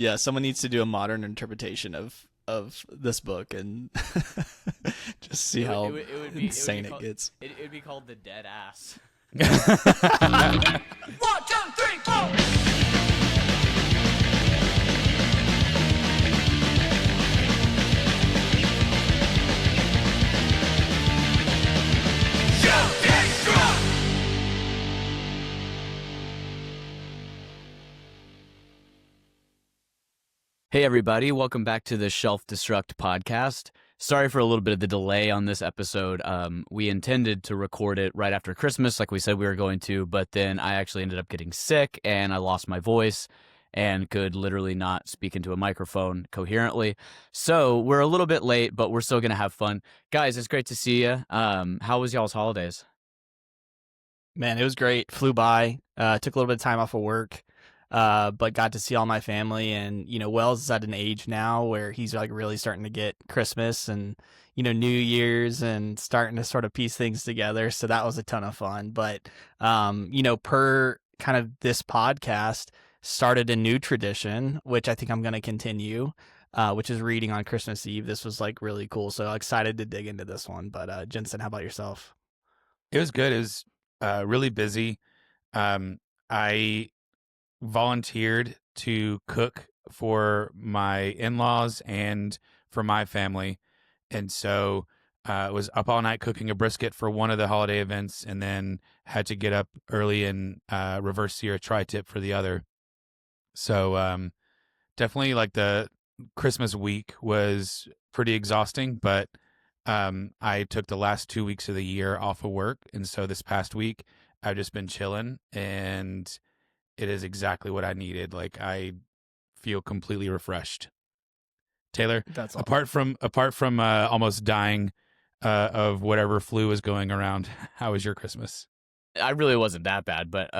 Yeah, someone needs to do a modern interpretation of this book and just see how insane it gets. it would be called The Dead Ass. 1, 2, 3, 4. Shelf Destruct. Hey, everybody. Welcome back to the Shelf Destruct podcast. Sorry for a little bit of the delay on this episode. We intended to record it right after Christmas, like we said we were going to, but then I actually ended up getting sick and I lost my voice and could literally not speak into a microphone coherently. So we're a little bit late, but we're still going to have fun. Guys, it's great to see you. How was y'all's holidays? Man, it was great. Flew by. Took a little bit of time off of work, but got to see all my family. And Wells is at an age now where he's like really starting to get Christmas and New Year's and starting to sort of piece things together. So that was a ton of fun. But per kind of this podcast, started a new tradition, which I think I'm going to continue. Which is reading on Christmas Eve. This was like really cool. So excited to dig into this one. But Jensen, how about yourself? It was good. It was really busy. I volunteered to cook for my in-laws and for my family. And so was up all night cooking a brisket for one of the holiday events and then had to get up early and reverse sear a tri-tip for the other. So definitely like the Christmas week was pretty exhausting, but I took the last 2 weeks of the year off of work. And so this past week I've just been chilling and it is exactly what I needed. Like I feel completely refreshed. Taylor, That's all. apart from almost dying of whatever flu was going around, how was your Christmas? I really wasn't that bad, but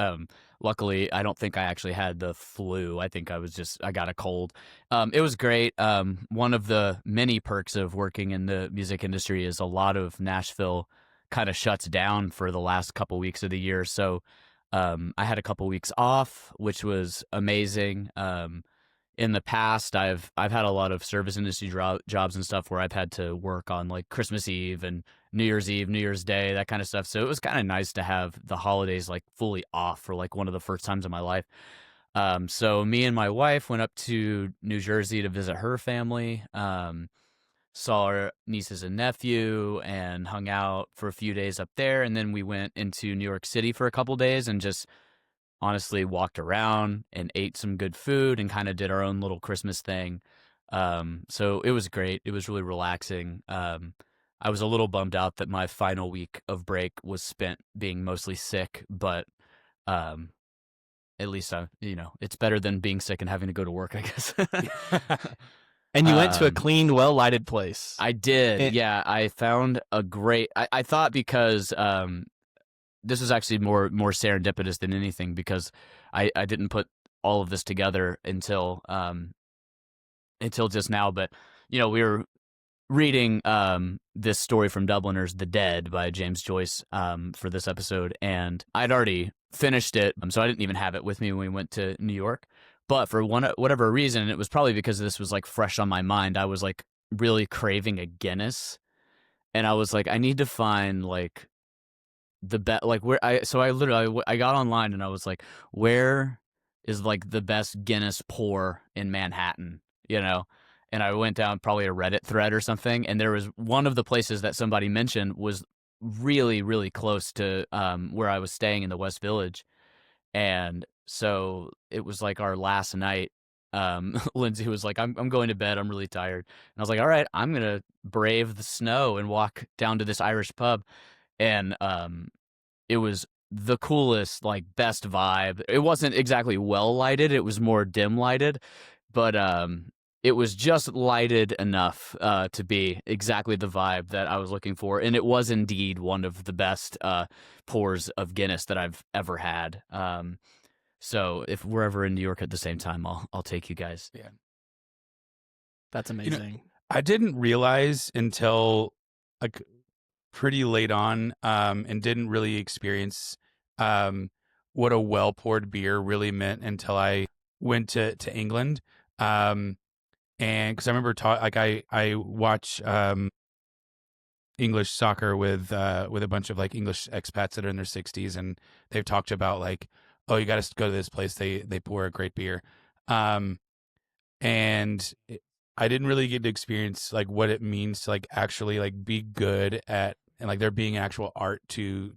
luckily I don't think I actually had the flu. I think I got a cold. It was great. One of the many perks of working in the music industry is a lot of Nashville kind of shuts down for the last couple weeks of the year. So I had a couple weeks off, which was amazing. In the past, I've had a lot of service industry jobs and stuff where I've had to work on like Christmas Eve and New Year's Eve, New Year's Day, that kind of stuff. So it was kind of nice to have the holidays like fully off for like one of the first times in my life. So me and my wife went up to New Jersey to visit her family. Saw our nieces and nephew and hung out for a few days up there. And then we went into New York City for a couple days and just honestly walked around and ate some good food and kind of did our own little Christmas thing. So it was great. It was really relaxing. I was a little bummed out that my final week of break was spent being mostly sick, but at least it's better than being sick and having to go to work, I guess. And you went to a clean, well-lighted place. I did. Yeah, I found a great. I thought because this was actually more serendipitous than anything because I didn't put all of this together until just now. But we were reading this story from Dubliners, The Dead by James Joyce for this episode, and I'd already finished it, so I didn't even have it with me when we went to New York. But for whatever reason, it was probably because this was like fresh on my mind. I was like really craving a Guinness, and I was like, I need to find like the best, like where I got online and I was like, where is like the best Guinness pour in Manhattan, And I went down probably a Reddit thread or something, and there was one of the places that somebody mentioned was really, really close to where I was staying in the West Village. And so it was like our last night. Lindsay was like, I'm going to bed. I'm really tired. And I was like, all right, I'm going to brave the snow and walk down to this Irish pub. And it was the coolest, like best vibe. It wasn't exactly well lighted. It was more dim lighted, but it was just lighted enough to be exactly the vibe that I was looking for. And it was indeed one of the best pours of Guinness that I've ever had. So if we're ever in New York at the same time, I'll take you guys. Yeah. That's amazing. I didn't realize until like pretty late on and didn't really experience what a well-poured beer really meant until I went to England. And because I remember I watch English soccer with a bunch of like English expats that are in their 60s, and they've talked about like, oh, you got to go to this place. They pour a great beer. And I didn't really get to experience like what it means to like actually like be good at, and like there being actual art to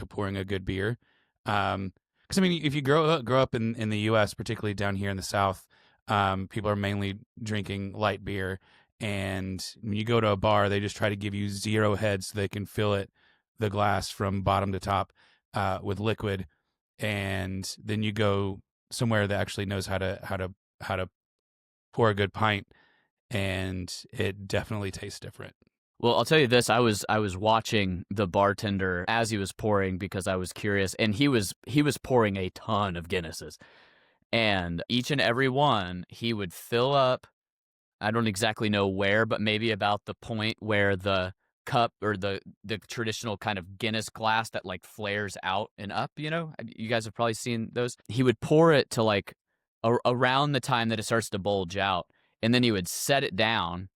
pouring a good beer. Because I mean, if you grow up in the U.S., particularly down here in the South, people are mainly drinking light beer, and when you go to a bar, they just try to give you 0 heads so they can fill the glass from bottom to top with liquid, and then you go somewhere that actually knows how to pour a good pint, and it definitely tastes different. Well, I'll tell you this: I was watching the bartender as he was pouring because I was curious, and he was pouring a ton of Guinnesses, and each and every one he would fill up. I don't exactly know where, but maybe about the point where the cup or the traditional kind of Guinness glass that like flares out and up. You guys have probably seen those. He would pour it to like around the time that it starts to bulge out, and then he would set it down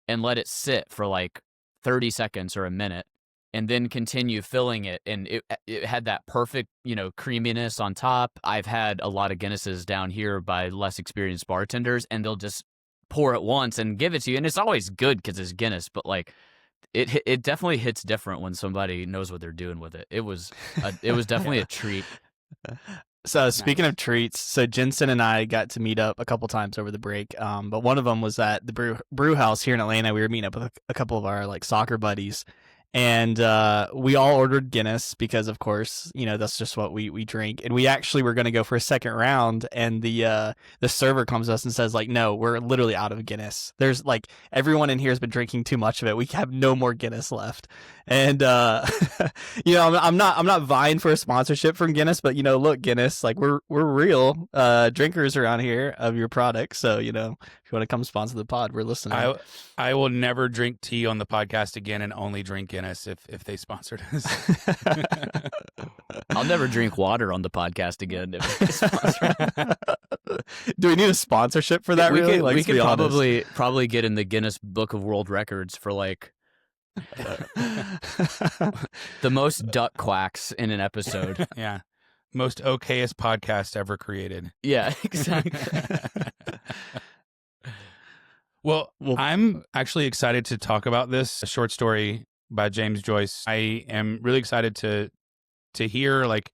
and let it sit for like 30 seconds or a minute, and then continue filling it. And it had that perfect, creaminess on top. I've had a lot of Guinnesses down here by less experienced bartenders, and they'll just pour it once and give it to you. And it's always good because it's Guinness, but like it definitely hits different when somebody knows what they're doing with it. It was definitely a treat. So speaking of treats, so Jensen and I got to meet up a couple times over the break. But one of them was at the brew house here in Atlanta. We were meeting up with a couple of our like soccer buddies, and we all ordered Guinness because, of course, that's just what we drink. And we actually were going to go for a second round, and the server comes to us and says like, no, we're literally out of Guinness. There's like everyone in here has been drinking too much of it. We have no more Guinness left. And I'm not vying for a sponsorship from Guinness, but look, Guinness, like we're real drinkers around here of your product. So if you want to come sponsor the pod, we're listening. I will never drink tea on the podcast again, and only drink Guinness if they sponsored us. I'll never drink water on the podcast again. If they sponsor. Do we need a sponsorship for that? We really? could probably get in the Guinness Book of World Records for like the most duck quacks in an episode. Yeah. Most okayest podcast ever created. Yeah, exactly. Well, I'm actually excited to talk about this short story by James Joyce. I am really excited to hear like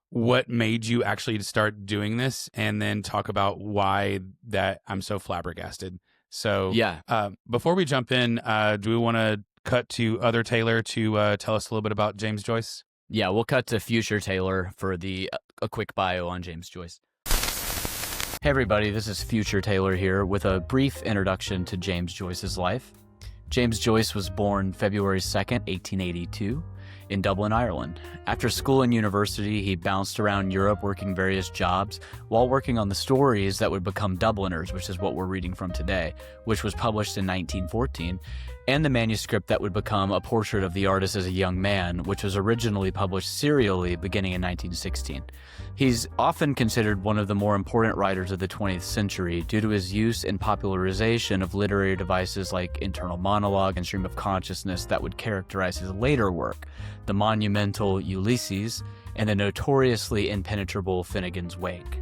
what made you actually start doing this, and then talk about why that I'm so flabbergasted. So yeah, before we jump in, do we want to cut to other Taylor to tell us a little bit about James Joyce? Yeah, we'll cut to future Taylor for a quick bio on James Joyce. Hey everybody, this is future Taylor here with a brief introduction to James Joyce's life. James Joyce was born February 2nd, 1882, in Dublin, Ireland. After school and university, he bounced around Europe working various jobs while working on the stories that would become Dubliners, which is what we're reading from today, which was published in 1914, and the manuscript that would become A Portrait of the Artist as a Young Man, which was originally published serially beginning in 1916. He's often considered one of the more important writers of the 20th century due to his use and popularization of literary devices like internal monologue and stream of consciousness that would characterize his later work, the monumental Ulysses and the notoriously impenetrable Finnegan's Wake.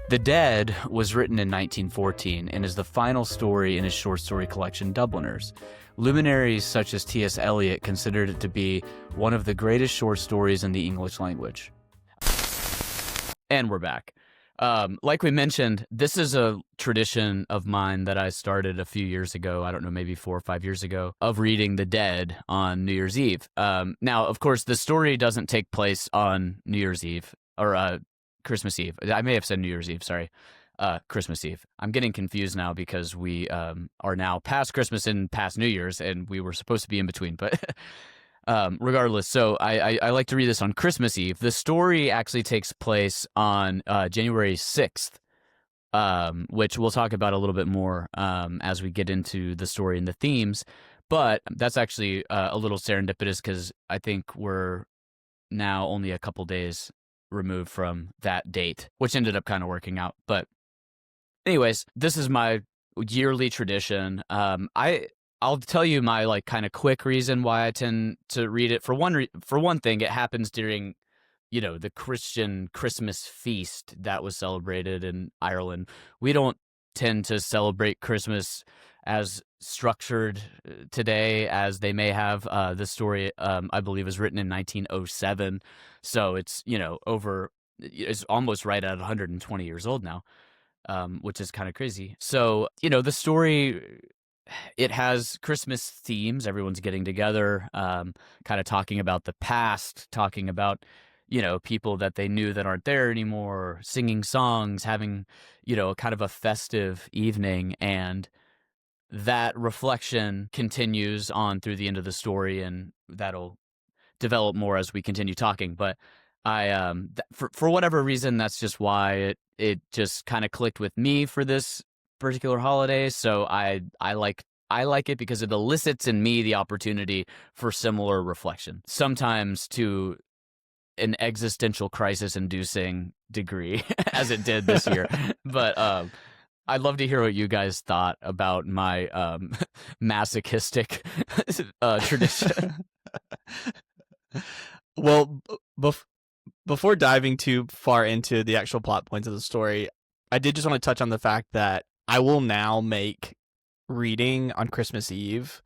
The Dead was written in 1914 and is the final story in his short story collection Dubliners. Luminaries such as T.S. Eliot considered it to be one of the greatest short stories in the English language. And we're back. Like we mentioned, this is a tradition of mine that I started a few years ago, I don't know, maybe 4 or 5 years ago, of reading The Dead on New Year's Eve. Now, of course, the story doesn't take place on New Year's Eve, or Christmas Eve. I may have said New Year's Eve, sorry. Christmas Eve. I'm getting confused now because we are now past Christmas and past New Year's, and we were supposed to be in between, but... regardless, so I like to read this on Christmas Eve. The story actually takes place on January 6th, which we'll talk about a little bit more as we get into the story and the themes. But that's actually a little serendipitous because I think we're now only a couple days removed from that date, which ended up kind of working out. But Anyways, this is my yearly tradition. I'll tell you my like kind of quick reason why I tend to read it. For one thing, it happens during the Christian Christmas feast that was celebrated in Ireland. We don't tend to celebrate Christmas as structured today as they may have. This story, I believe, was written in 1907, so it's it's almost right at 120 years old now, which is kind of crazy. So the story, it has Christmas themes. Everyone's getting together, kind of talking about the past, talking about people that they knew that aren't there anymore, singing songs, having kind of a festive evening. And that reflection continues on through the end of the story, and that'll develop more as we continue talking. But for whatever reason, that's just why it just kind of clicked with me for this particular holiday. So I like it because it elicits in me the opportunity for similar reflection, sometimes to an existential crisis inducing degree as it did this year. But I'd love to hear what you guys thought about my masochistic tradition. Well, before diving too far into the actual plot points of the story, I did just want to touch on the fact that I will now make reading on Christmas Eve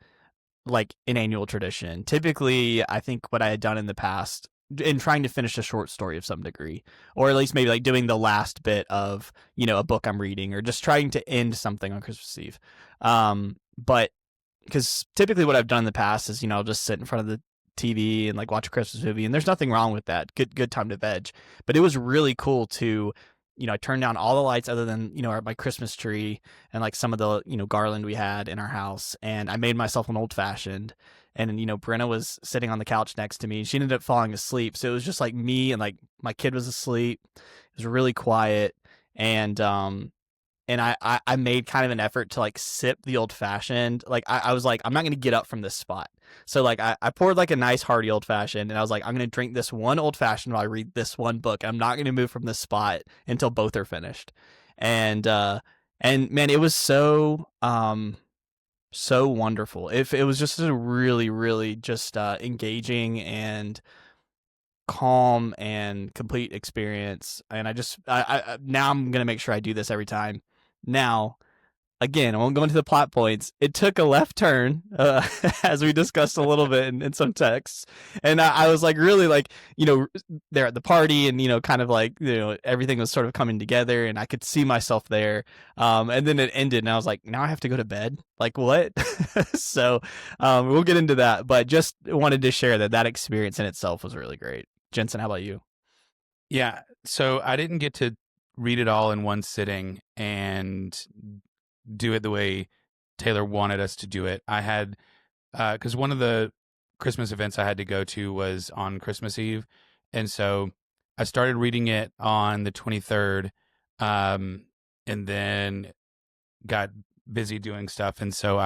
like an annual tradition. Typically, I think what I had done in the past in trying to finish a short story of some degree, or at least maybe like doing the last bit of, a book I'm reading, or just trying to end something on Christmas Eve. But because typically what I've done in the past is, I'll just sit in front of the TV and like watch a Christmas movie, and there's nothing wrong with that. Good time to veg. But it was really cool to, I turned down all the lights other than, my Christmas tree and like some of the, garland we had in our house. And I made myself an old fashioned. And, Brenna was sitting on the couch next to me. She ended up falling asleep. So it was just like me and like my kid was asleep. It was really quiet. And I made kind of an effort to like sip the old fashioned. Like I was like, I'm not going to get up from this spot. So like I poured like a nice hearty old fashioned, and I was like, I'm going to drink this one old fashioned while I read this one book. I'm not going to move from this spot until both are finished. And man, it was so wonderful. If it was just a really, really just engaging and calm and complete experience. And I now I'm going to make sure I do this every time. Now, again, I won't go into the plot points. It took a left turn, as we discussed a little bit in some texts. And I was like, really like, there at the party and, kind of like, everything was sort of coming together and I could see myself there. And then it ended and I was like, now I have to go to bed? Like what? So we'll get into that. But just wanted to share that experience in itself was really great. Jensen, how about you? Yeah. So I didn't get to read it all in one sitting and do it the way Taylor wanted us to do it. I had, because one of the Christmas events I had to go to was on Christmas Eve. And so I started reading it on the 23rd, and then got busy doing stuff. And so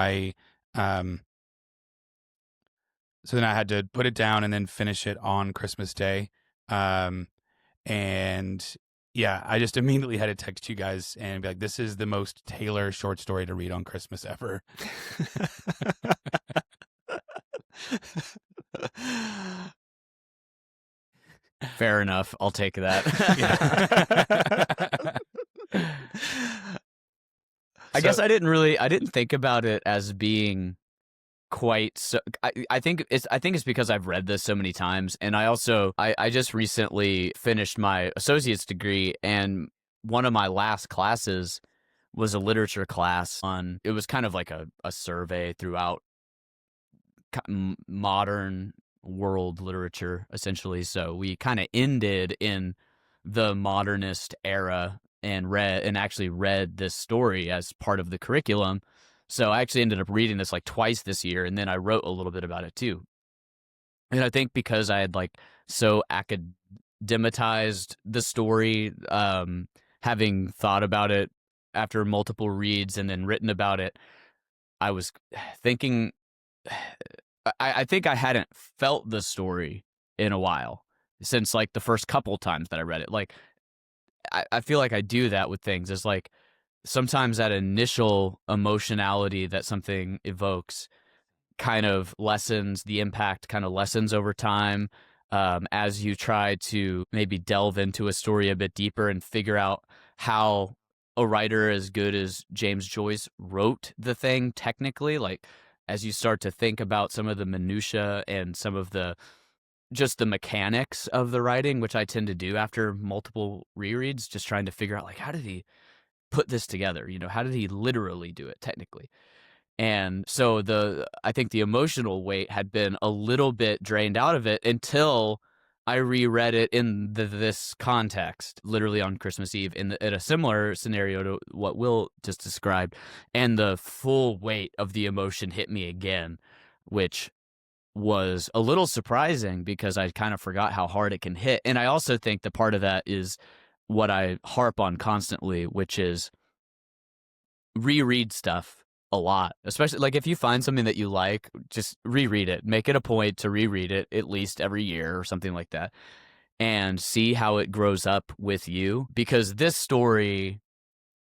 so then I had to put it down and then finish it on Christmas Day. And yeah, I just immediately had to text you guys and be like, this is the most Taylor short story to read on Christmas ever. Fair enough. I'll take that. I guess I didn't think about it as being quite so. I think it's because I've read this so many times, and I just recently finished my associate's degree, and one of my last classes was a literature class on. It was kind of like a survey throughout modern world literature, essentially. So we kind of ended in the modernist era and actually read this story as part of the curriculum. So I actually ended up reading this like twice this year, and then I wrote a little bit about it too. And I think because I had like so academatized the story, having thought about it after multiple reads and then written about it, I was thinking, I think I hadn't felt the story in a while since like the first couple times that I read it. Like, I feel like I do that with things. It's like, sometimes that initial emotionality that something evokes kind of lessens, the impact kind of lessens over time, as you try to maybe delve into a story a bit deeper and figure out how a writer as good as James Joyce wrote the thing technically. Like, as you start to think about some of the minutia and some of the just the mechanics of the writing, which I tend to do after multiple rereads, just trying to figure out, like, how did he put this together? You know, how did he literally do it technically? And so I think the emotional weight had been a little bit drained out of it until I reread it in this context, literally on Christmas Eve, in a similar scenario to what Will just described, and the full weight of the emotion hit me again, which was a little surprising because I kind of forgot how hard it can hit. And I also think that part of that is what I harp on constantly, which is reread stuff a lot, especially like if you find something that you like, just reread it, make it a point to reread it at least every year or something like that, and see how it grows up with you. Because this story,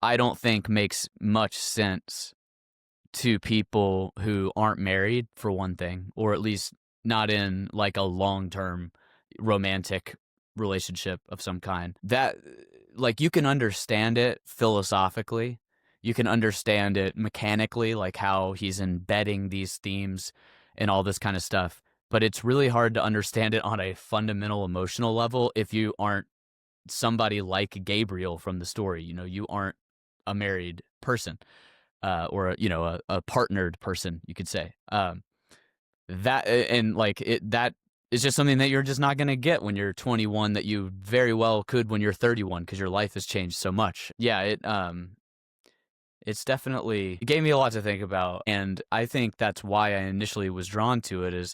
I don't think makes much sense to people who aren't married, for one thing, or at least not in like a long-term romantic relationship of some kind. That, like, you can understand it philosophically, you can understand it mechanically, like how he's embedding these themes and all this kind of stuff, but it's really hard to understand it on a fundamental emotional level if you aren't somebody like Gabriel from the story. You know, you aren't a married person, or a partnered person, you could say. That and like it that is just something that you're just not going to get when you're 21 that you very well could when you're 31 because your life has changed so much. Yeah, it's definitely, it gave me a lot to think about, and I think that's why I initially was drawn to it, is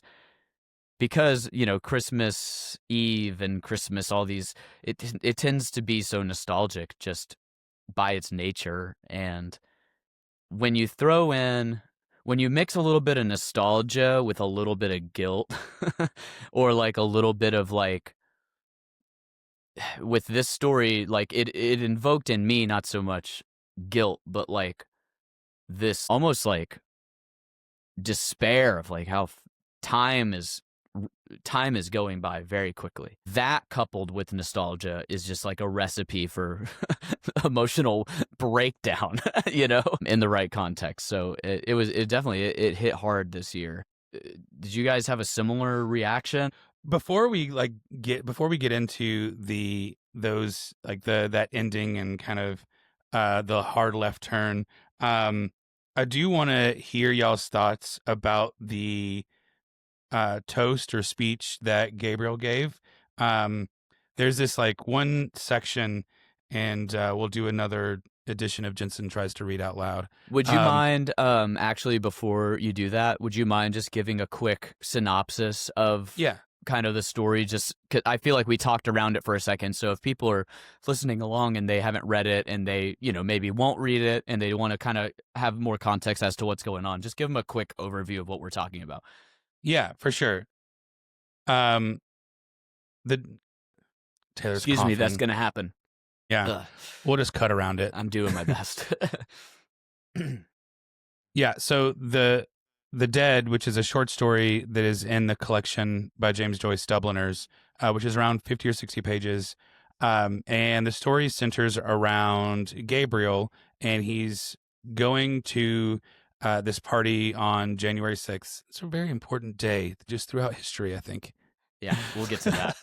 because, you know, Christmas Eve and Christmas, all these, it tends to be so nostalgic just by its nature. And when you throw in, when you mix a little bit of nostalgia with a little bit of guilt, or like a little bit of like, with this story, like it invoked in me not so much guilt, but like this almost like despair of like how time is going by very quickly. That coupled with nostalgia is just like a recipe for emotional breakdown, you know, in the right context. So it definitely, it hit hard this year. Did you guys have a similar reaction? Before we get into that ending and kind of the hard left turn, I do want to hear y'all's thoughts about the toast or speech that Gabriel gave. There's this like one section, and we'll do another edition of Jensen Tries to Read Out Loud. Would you mind, actually, before you do that, would you mind just giving a quick synopsis of kind of the story? Just 'cause I feel like we talked around it for a second. So if people are listening along and they haven't read it and they, you know, maybe won't read it and they want to kind of have more context as to what's going on, just give them a quick overview of what we're talking about. Yeah, for sure. The Taylor's Excuse coughing. me, that's going to happen. Yeah. Ugh. We'll just cut around it. I'm doing my best. Yeah, so the Dead, which is a short story that is in the collection by James Joyce Dubliners, which is around 50 or 60 pages. And the story centers around Gabriel, and he's going to this party on January 6th. It's a very important day just throughout history, I think. Yeah, we'll get to that.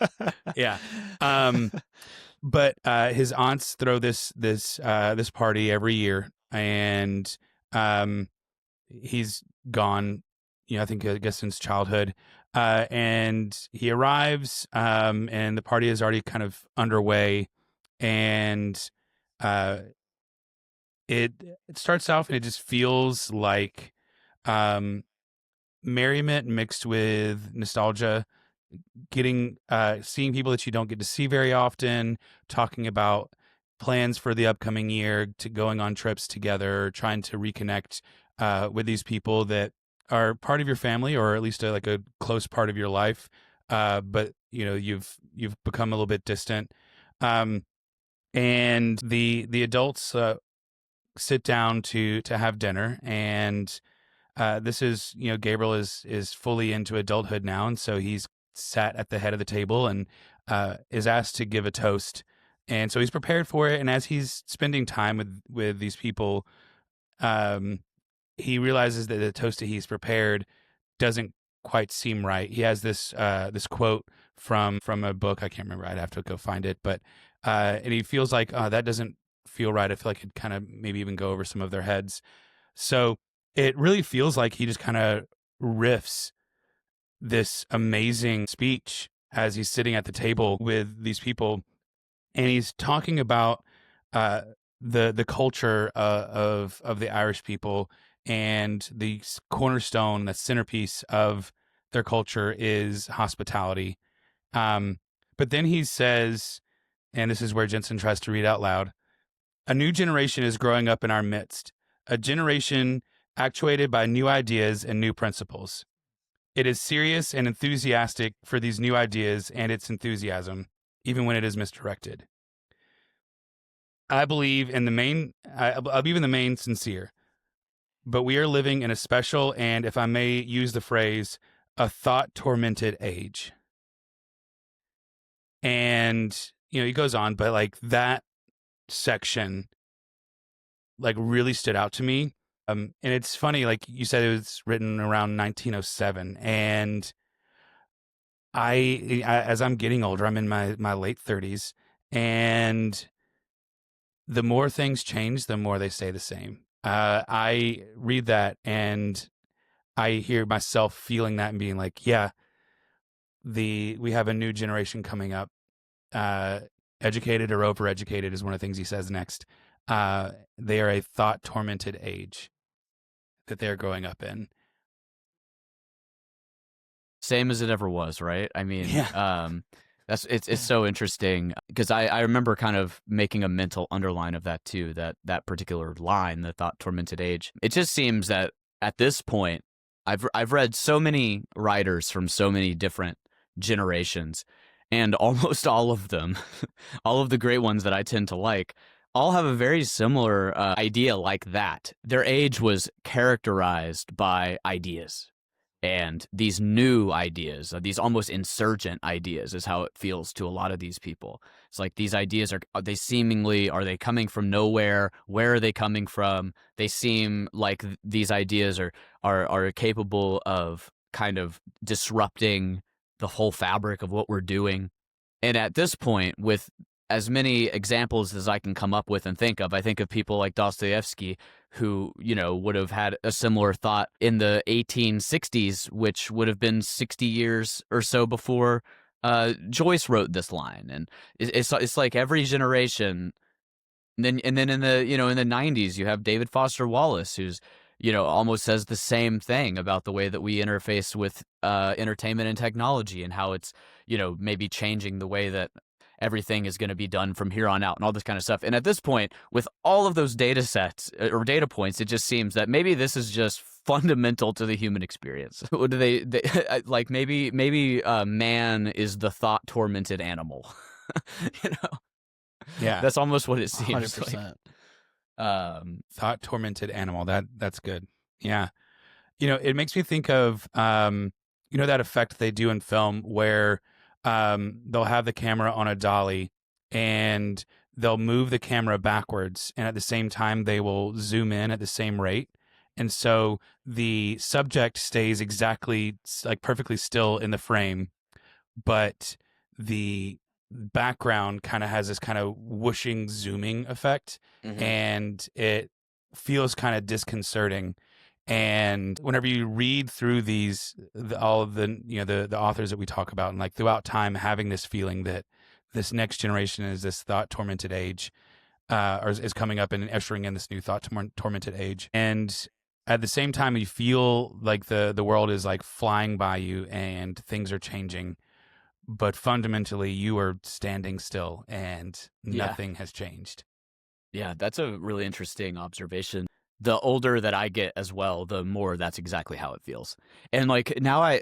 Yeah. But his aunts throw this party every year, and he's gone, you know, I guess since childhood. And he arrives, and the party is already kind of underway, and it starts off and it just feels like merriment mixed with nostalgia, seeing people that you don't get to see very often, talking about plans for the upcoming year, to going on trips together, trying to reconnect with these people that are part of your family, or at least like a close part of your life, but you know, you've become a little bit distant, and the adults sit down to have dinner, and this is, Gabriel is fully into adulthood now, and so he's sat at the head of the table and is asked to give a toast, and so he's prepared for it. And as he's spending time with these people, he realizes that the toast that he's prepared doesn't quite seem right. He has this quote from a book. I can't remember. I'd have to go find it, but and he feels like, that doesn't feel right. I feel like it kind of maybe even go over some of their heads. So it really feels like he just kind of riffs this amazing speech as he's sitting at the table with these people, and he's talking about the culture of the Irish people, and the cornerstone, the centerpiece of their culture is hospitality. But then he says, and this is where Jensen tries to read out loud, "A new generation is growing up in our midst, a generation actuated by new ideas and new principles. It is serious and enthusiastic for these new ideas and its enthusiasm, even when it is misdirected. I believe in the main sincere, but we are living in a special and, if I may use the phrase, a thought-tormented age." And, he goes on, but like that section like really stood out to me. And it's funny, like you said, it was written around 1907, and I as I'm getting older, I'm in my late 30s, and the more things change, the more they stay the same. I read that and I hear myself feeling that and being like, yeah, we have a new generation coming up. Educated or overeducated is one of the things he says next. They are a thought tormented age that they're growing up in. Same as it ever was, right? I mean, Yeah. it's so interesting because I remember kind of making a mental underline of that too, that particular line, the thought tormented age. It just seems that at this point, I've read so many writers from so many different generations, and almost all of them, all of the great ones that I tend to like, all have a very similar idea like that. Their age was characterized by ideas. And these new ideas, these almost insurgent ideas, is how it feels to a lot of these people. It's like these ideas are they coming from nowhere? Where are they coming from? They seem like these ideas are capable of kind of disrupting the whole fabric of what we're doing. And at this point, with as many examples as I can come up with and think of, I think of people like Dostoevsky, who, would have had a similar thought in the 1860s, which would have been 60 years or so before Joyce wrote this line. And it's like every generation. And then in the in the 90s, you have David Foster Wallace, who's almost says the same thing about the way that we interface with entertainment and technology, and how it's maybe changing the way that everything is going to be done from here on out, and all this kind of stuff. And at this point, with all of those data sets or data points, it just seems that maybe this is just fundamental to the human experience. What do they like? Maybe man is the thought tormented animal. Yeah. That's almost what it seems 100%. like. Thought tormented animal. That's good. Yeah. It makes me think of that effect they do in film where they'll have the camera on a dolly and they'll move the camera backwards, and at the same time they will zoom in at the same rate. And so the subject stays exactly like perfectly still in the frame, but the background kind of has this kind of whooshing zooming effect, and it feels kind of disconcerting. And whenever you read through all of the authors that we talk about, and like throughout time, having this feeling that this next generation is this thought tormented age, or is coming up and ushering in this new thought tormented age, and at the same time, you feel like the world is like flying by you and things are changing, but fundamentally you are standing still and nothing has changed. Yeah, that's a really interesting observation. The older that I get as well, the more that's exactly how it feels. And like now I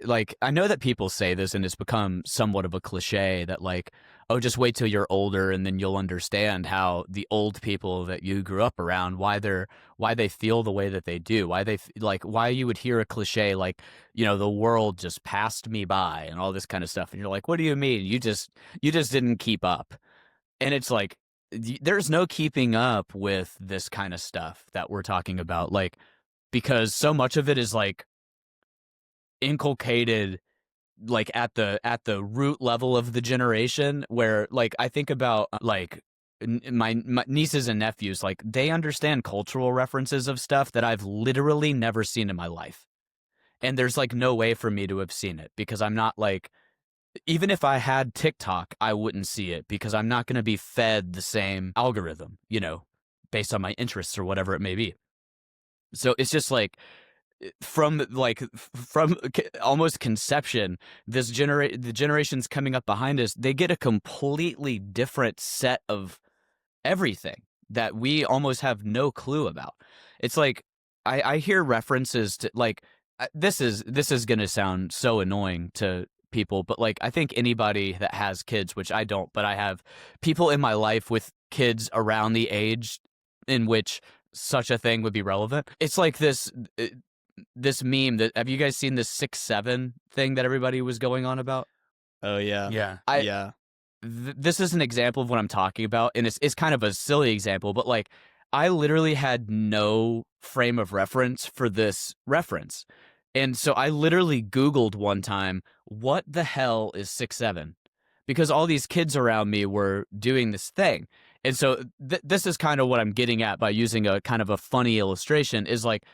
know that people say this and it's become somewhat of a cliche that like, oh, just wait till you're older and then you'll understand how the old people that you grew up around, why they feel the way that they do, why you would hear a cliche like, the world just passed me by and all this kind of stuff. And you're like, what do you mean? You just didn't keep up. And it's like, there's no keeping up with this kind of stuff that we're talking about. Like, because so much of it is like inculcated like at the root level of the generation, where like I think about like my nieces and nephews, like they understand cultural references of stuff that I've literally never seen in my life. And there's like no way for me to have seen it because I'm not like, even if I had TikTok, I wouldn't see it because I'm not going to be fed the same algorithm, based on my interests or whatever it may be. So it's just like from almost conception, the generations coming up behind us, they get a completely different set of everything that we almost have no clue about. It's like I hear references to like this is going to sound so annoying to people, but like I think anybody that has kids, which I don't, but I have people in my life with kids around the age in which such a thing would be relevant. It's like this meme that, have you guys seen this 6'7" thing that everybody was going on about? Oh yeah. Yeah. Yeah. This is an example of what I'm talking about, and it's kind of a silly example, but like I literally had no frame of reference for this reference. And so I literally Googled one time, what the hell is 6'7"? Because all these kids around me were doing this thing. And so this is kind of what I'm getting at by using a kind of a funny illustration, is like,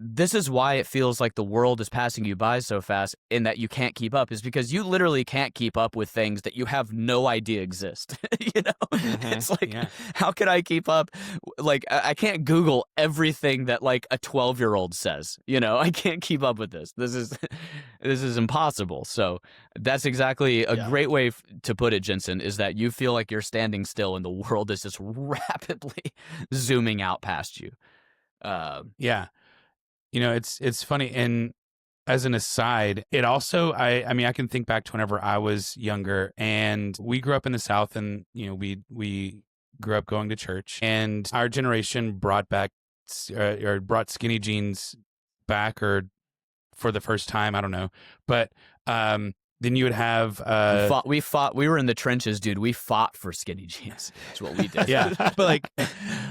this is why it feels like the world is passing you by so fast and that you can't keep up, is because you literally can't keep up with things that you have no idea exist. It's like, how can I keep up? Like, I can't Google everything that like a 12-year-old says, I can't keep up with this. This is impossible. So that's exactly a great way to put it, Jensen, is that you feel like you're standing still and the world is just rapidly zooming out past you. Yeah. It's funny. And as an aside, it also, I mean, I can think back to whenever I was younger and we grew up in the South, and, we grew up going to church, and our generation brought back or brought skinny jeans back, or for the first time, I don't know. But, then you would have we were in the trenches, dude. We fought for skinny jeans. That's what we did. Yeah. But like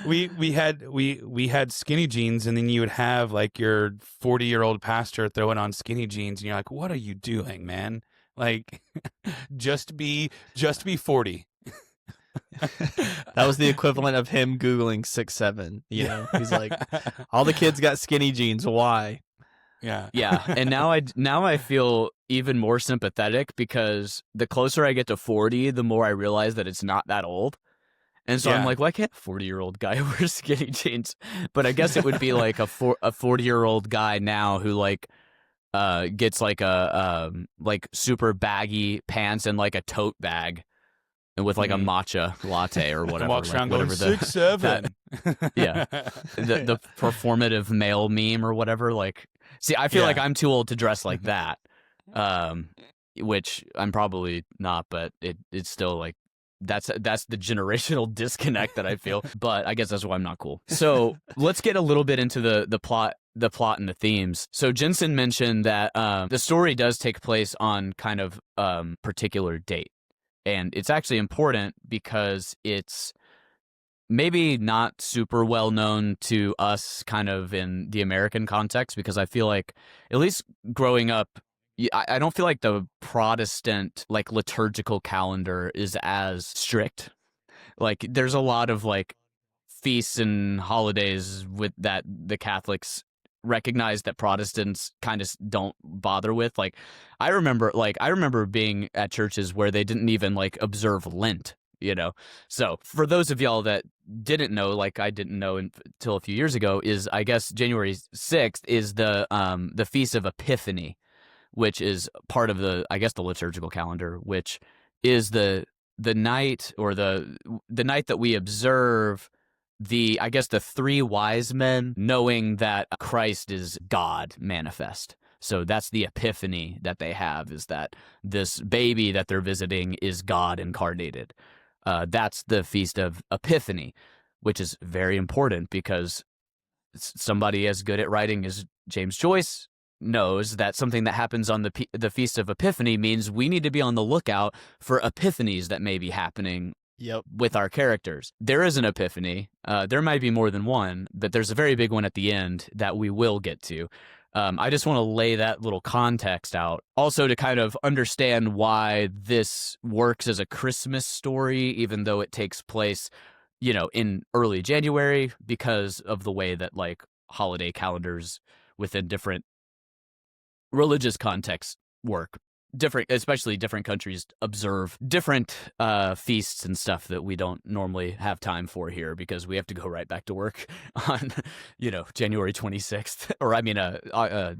we had skinny jeans, and then you would have like your 40-year-old pastor throwing on skinny jeans, and you're like, what are you doing, man? Like just be 40. That was the equivalent of him Googling 6'7". He's like, all the kids got skinny jeans. Why? Yeah. Yeah. And now I feel even more sympathetic, because the closer I get to 40, the more I realize that it's not that old. And so I'm like, why can't a 40-year-old guy wear skinny jeans? But I guess it would be like a 40-year-old guy now who like gets like a like super baggy pants and like a tote bag, and with like a matcha latte or whatever. Walks around like, going 6'7". Yeah. The performative male meme or whatever. Like, see, I feel like I'm too old to dress like that. Which I'm probably not, but it's still like, that's the generational disconnect that I feel. But I guess that's why I'm not cool. So let's get a little bit into the plot and the themes. So Jensen mentioned that the story does take place on kind of particular date. And it's actually important because it's maybe not super well known to us kind of in the American context, because I feel like, at least growing up, I don't feel like the Protestant like liturgical calendar is as strict. Like there's a lot of like feasts and holidays with that the Catholics recognize that Protestants kind of don't bother with. Like I remember being at churches where they didn't even like observe Lent, So for those of y'all that didn't know, like I didn't know until a few years ago, is I guess January 6th is the Feast of Epiphany, which is part of the liturgical calendar, which is the night, or the night that we observe the three wise men knowing that Christ is God manifest. So that's the epiphany that they have, is that this baby that they're visiting is God incarnated. That's the Feast of Epiphany, which is very important because somebody as good at writing as James Joyce knows that something that happens on the Feast of Epiphany means we need to be on the lookout for epiphanies that may be happening Yep. with our characters. There is an epiphany. There might be more than one, but there's a very big one at the end that we will get to. I just want to lay that little context out. Also to kind of understand why this works as a Christmas story, even though it takes place, in early January, because of the way that like holiday calendars within different religious contexts work. Especially different countries observe different feasts and stuff that we don't normally have time for here because we have to go right back to work on, January 26th, or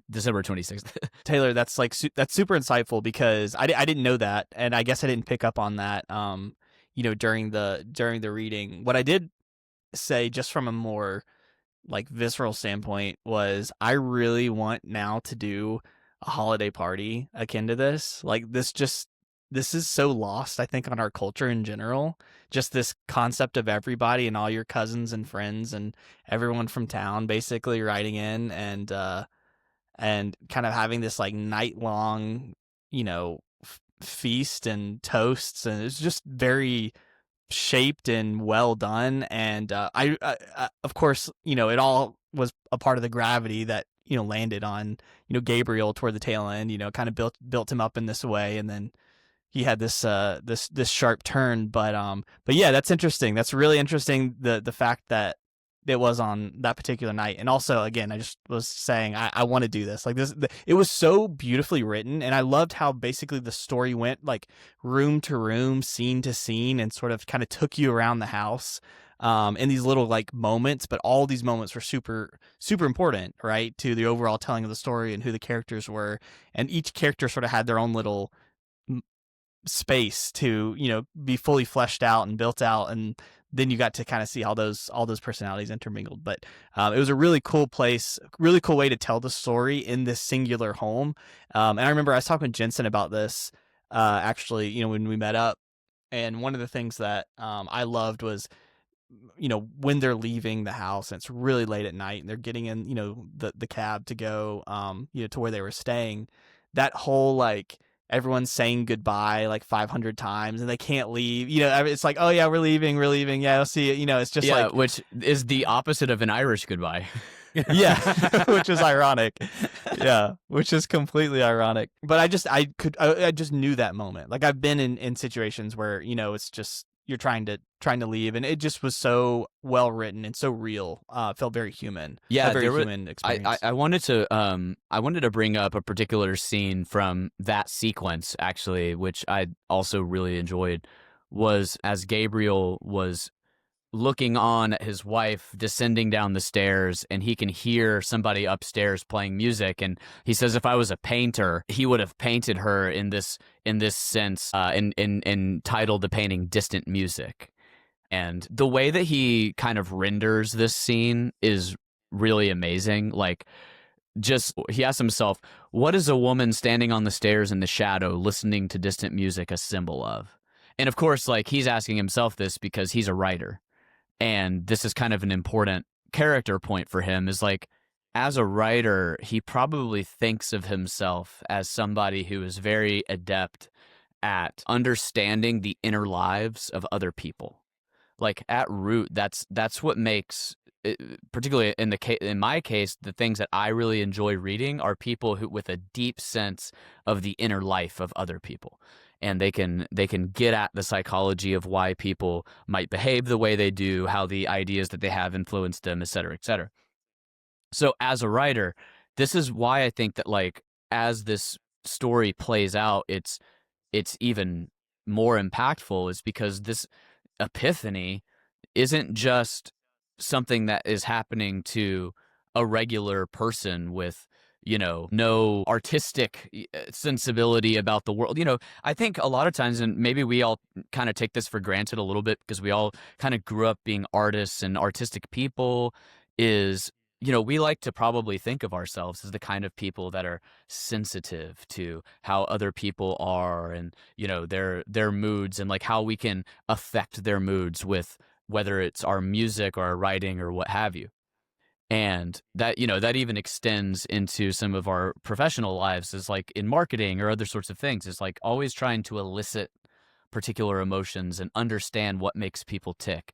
December 26th. Taylor, that's that's super insightful because I didn't know that, and I guess I didn't pick up on that. During the reading, what I did say, just from a more like visceral standpoint, was I really want now to do a holiday party akin to this. Like this is so lost, I think, on our culture in general. Just this concept of everybody and all your cousins and friends and everyone from town basically riding in and kind of having this like night long, feast and toasts, and it's just very shaped and well done. And I of course, it all was a part of the gravity that landed on Gabriel toward the tail end. Kind of built him up in this way, and then he had this this sharp turn. But yeah, that's interesting. That's really interesting. The fact that it was on that particular night. And also, again, I just was saying I want to do this. Like this, it was so beautifully written, and I loved how basically the story went like room to room, scene to scene, and sort of kind of took you around the house in these little like moments. But all these moments were super super important, right, to the overall telling of the story and who the characters were, and each character sort of had their own little space to be fully fleshed out and built out, and then you got to kind of see how all those personalities intermingled. But it was a really cool place, really cool way to tell the story in this singular home. And I remember I was talking with Jensen about this actually, when we met up, and one of the things that I loved was when they're leaving the house and it's really late at night and they're getting in the cab to go to where they were staying, that whole like everyone's saying goodbye like 500 times and they can't leave. It's like, oh yeah, we're leaving. Yeah, I'll see you. It's just like, which is the opposite of an Irish goodbye. Yeah, which is ironic. Yeah, which is completely ironic. But I just knew that moment. Like I've been in situations where it's just you're trying to leave, and it just was so well written and so real. Felt very human. Yeah, a very human experience. I wanted to bring up a particular scene from that sequence actually, which I also really enjoyed, was as Gabriel was looking on at his wife descending down the stairs, and he can hear somebody upstairs playing music, and he says if I was a painter, he would have painted her in this sense, and titled the painting Distant Music. And the way that he kind of renders this scene is really amazing. Like, just he asks himself, what is a woman standing on the stairs in the shadow listening to distant music a symbol of? And of course, like, he's asking himself this because he's a writer. And this is kind of an important character point for him, is like, as a writer, he probably thinks of himself as somebody who is very adept at understanding the inner lives of other people. Like at root, that's what makes, particularly in my case, the things that I really enjoy reading are people who with a deep sense of the inner life of other people. And they can get at the psychology of why people might behave the way they do, how the ideas that they have influenced them, et cetera, et cetera. So as a writer, this is why I think that, like, as this story plays out, it's even more impactful, is because this epiphany isn't just something that is happening to a regular person with no artistic sensibility about the world. I think a lot of times, and maybe we all kind of take this for granted a little bit because we all kind of grew up being artists and artistic people, is we like to probably think of ourselves as the kind of people that are sensitive to how other people are, and their moods, and like how we can affect their moods with whether it's our music or our writing or what have you. And that, that even extends into some of our professional lives, is like in marketing or other sorts of things. It's like always trying to elicit particular emotions and understand what makes people tick.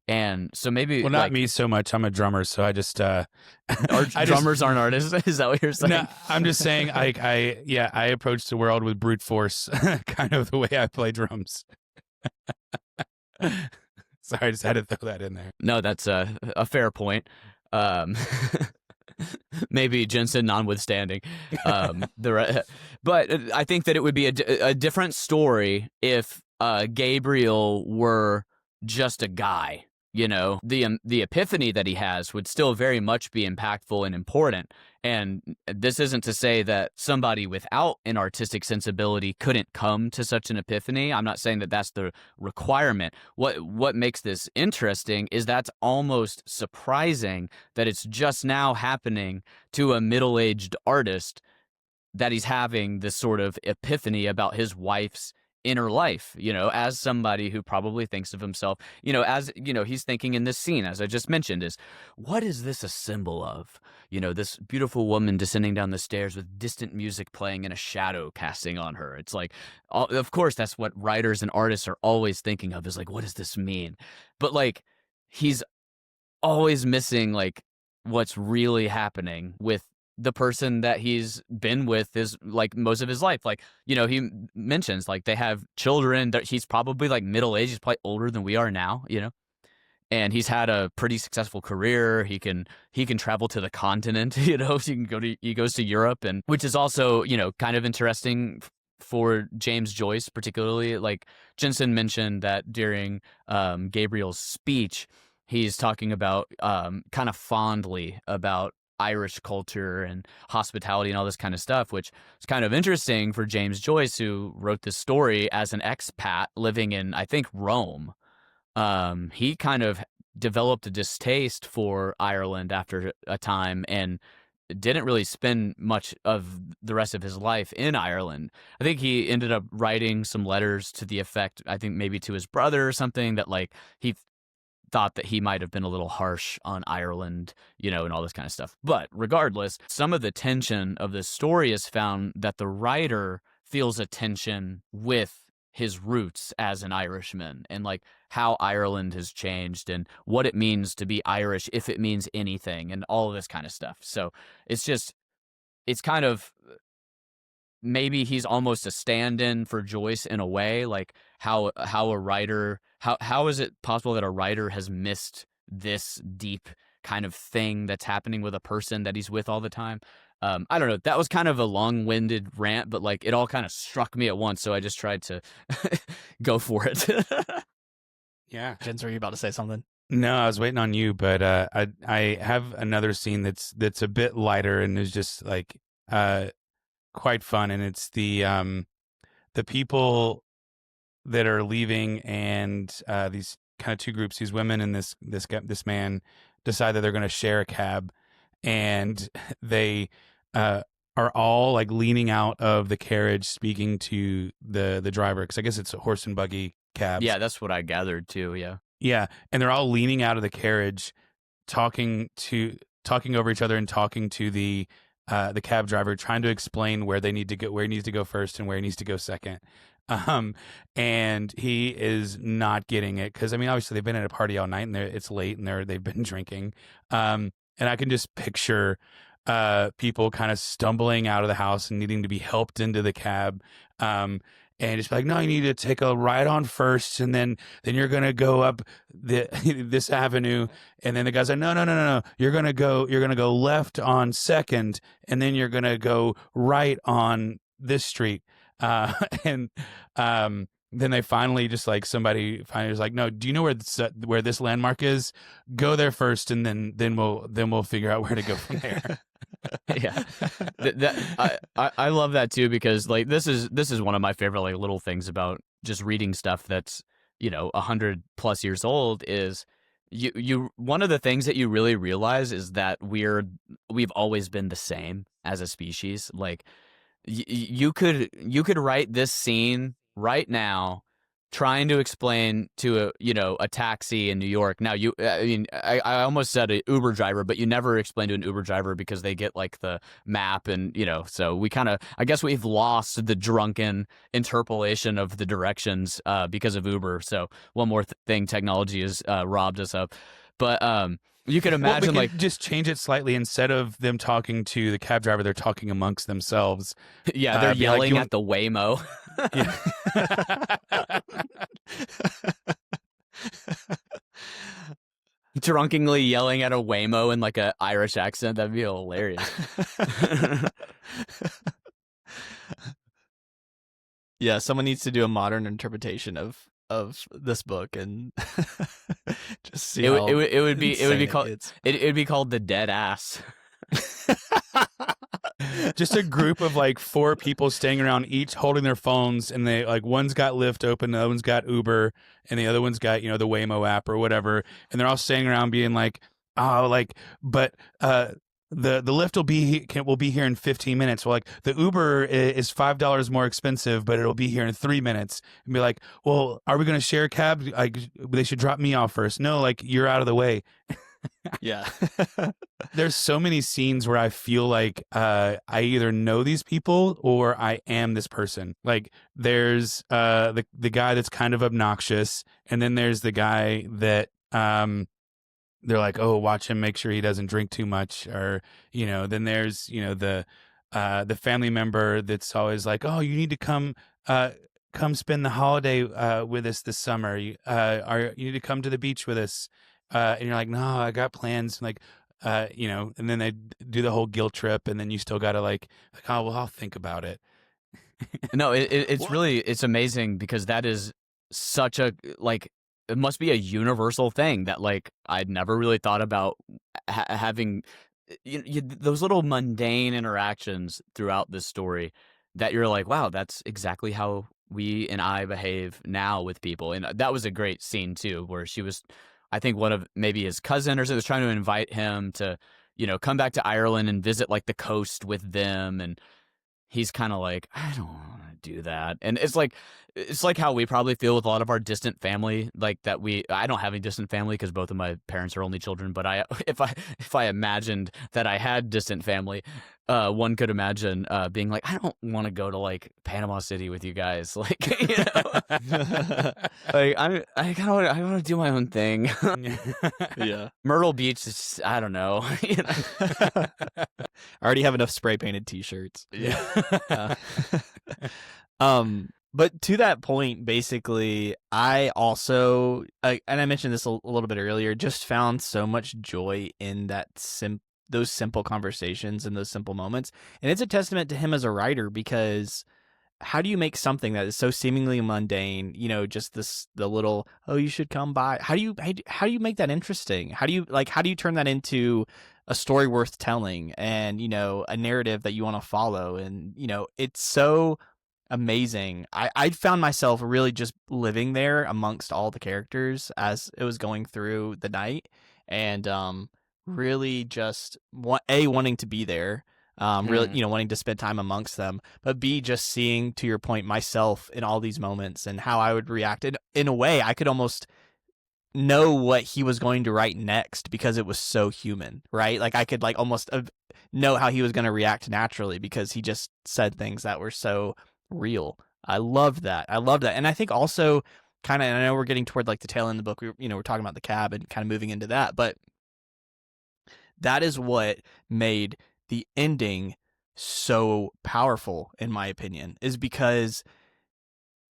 And so maybe Well, not like me so much. I'm a drummer, so I just our I drummers aren't artists. Is that what you're saying? no, I'm just saying I approach the world with brute force, kind of the way I play drums. Sorry, I just had to throw that in there. No, that's a fair point. Um, maybe Jensen notwithstanding. But I think that it would be a different story if Gabriel were just a guy. The epiphany that he has would still very much be impactful and important. And this isn't to say that somebody without an artistic sensibility couldn't come to such an epiphany. I'm not saying that that's the requirement. What makes this interesting is that's almost surprising that it's just now happening to a middle-aged artist, that he's having this sort of epiphany about his wife's inner life, as somebody who probably thinks of himself, as, he's thinking in this scene, as I just mentioned, is what is this a symbol of? This beautiful woman descending down the stairs with distant music playing and a shadow casting on her. It's like, of course, that's what writers and artists are always thinking of, is like, what does this mean? But like, he's always missing like what's really happening with the person that he's been with is like most of his life. Like, he mentions like they have children, that he's probably like middle-aged, he's probably older than we are now, and he's had a pretty successful career. He can travel to the continent, so he goes to Europe, and which is also, kind of interesting for James Joyce, particularly. Like Jensen mentioned that during Gabriel's speech, he's talking about kind of fondly about Irish culture and hospitality and all this kind of stuff, which is kind of interesting for James Joyce, who wrote this story as an expat living in, I think, Rome. He kind of developed a distaste for Ireland after a time and didn't really spend much of the rest of his life in Ireland. I think he ended up writing some letters to the effect, I think maybe to his brother or something, that like he thought that he might have been a little harsh on Ireland, and all this kind of stuff. But regardless, some of the tension of this story is found that the writer feels a tension with his roots as an Irishman, and like how Ireland has changed and what it means to be Irish, if it means anything, and all of this kind of stuff. So it's kind of, maybe he's almost a stand-in for Joyce in a way, like how a writer, how is it possible that a writer has missed this deep kind of thing that's happening with a person that he's with all the time? I don't know. That was kind of a long-winded rant, but like it all kind of struck me at once, so I just tried to go for it. Yeah. Jens, were you about to say something? No, I was waiting on you, but I have another scene that's a bit lighter and is just like quite fun, and it's the people that are leaving, and these kind of two groups, these women and this man, decide that they're going to share a cab, and they are all like leaning out of the carriage, speaking to the driver, because I guess it's a horse and buggy cabs. Yeah, that's what I gathered too. Yeah, and they're all leaning out of the carriage, talking over each other and talking to the cab driver, trying to explain where they need to go, where he needs to go first and where he needs to go second. And he is not getting it, because I mean, obviously they've been at a party all night and it's late and they've been drinking. And I can just picture people kind of stumbling out of the house and needing to be helped into the cab. And just be like, no, you need to take a right on first, and then you're gonna go up this avenue, and then the guy's like, no, you're gonna go left on second, and then you're gonna go right on this street, and then they finally just like somebody finally was like, no, do you know where this landmark is? Go there first, and then we'll figure out where to go from there. Yeah, I love that too, because like this is one of my favorite like little things about just reading stuff that's 100+ years old, is you one of the things that you really realize is that we've always been the same as a species. Like you could write this scene right now trying to explain to a taxi in New York. Now I almost said an Uber driver, but you never explain to an Uber driver because they get like the map and so we kind of, I guess we've lost the drunken interpolation of the directions because of Uber. So one more thing technology has robbed us of. But you can imagine we like could just change it slightly. Instead of them talking to the cab driver, they're talking amongst themselves. yeah, they're Be like, yelling at the Waymo. Yeah. Drunkenly yelling at a Waymo in like a Irish accent. That'd be hilarious. Yeah, someone needs to do a modern interpretation of this book and just see how it would be insane called gets. it'd be called The Dead Ass. Just a group of like 4 people staying around, each holding their phones, and they like one's got Lyft open, the other one's got Uber, and the other one's got the Waymo app or whatever, and they're all standing around being like, oh, like, but the Lyft will be here in 15 minutes. Well, like the Uber is $5 more expensive, but it'll be here in 3 minutes. And be like, well, are we going to share a cab? Like, they should drop me off first. No, like you're out of the way. Yeah. There's so many scenes where I feel like I either know these people or I am this person. Like there's the guy that's kind of obnoxious, and then there's the guy that they're like, oh, watch him, make sure he doesn't drink too much, or then there's the family member that's always like, oh, you need to come spend the holiday with us this summer. You need to come to the beach with us. And you're like, no, I got plans. Like, and then they do the whole guilt trip, and then you still got to like, oh, well, I'll think about it. No, it's amazing because that is such a, like, it must be a universal thing that like I'd never really thought about having those little mundane interactions throughout this story that you're like, wow, that's exactly how we and I behave now with people. And that was a great scene too, where she was, I think one of maybe his cousin or something was trying to invite him to, come back to Ireland and visit like the coast with them. And he's kind of like, I don't want to do that. And it's like how we probably feel with a lot of our distant family, like that I don't have any distant family because both of my parents are only children. But if I imagined that I had distant family, one could imagine being like, I don't want to go to like Panama City with you guys. Like, like I want to do my own thing. Yeah. Myrtle Beach is, I don't know. I already have enough spray painted T-shirts. Yeah. But to that point, basically, I also, and I mentioned this a little bit earlier, just found so much joy in those simple conversations and those simple moments. And it's a testament to him as a writer, because how do you make something that is so seemingly mundane, just the little, oh, you should come by. How do you make that interesting? How do you turn that into a story worth telling and, a narrative that you want to follow? And, it's so amazing. I found myself really just living there amongst all the characters as it was going through the night, and really just wanting to be there, really wanting to spend time amongst them, but B, just seeing, to your point, myself in all these moments and how I would react. And in a way, I could almost know what he was going to write next because it was so human, right? Like I could like almost know how he was going to react naturally because he just said things that were so real. I loved that. And I think also kind of, and I know we're getting toward like the tail end of the book, we're talking about the cab and kind of moving into that, but that is what made the ending so powerful, in my opinion, is because,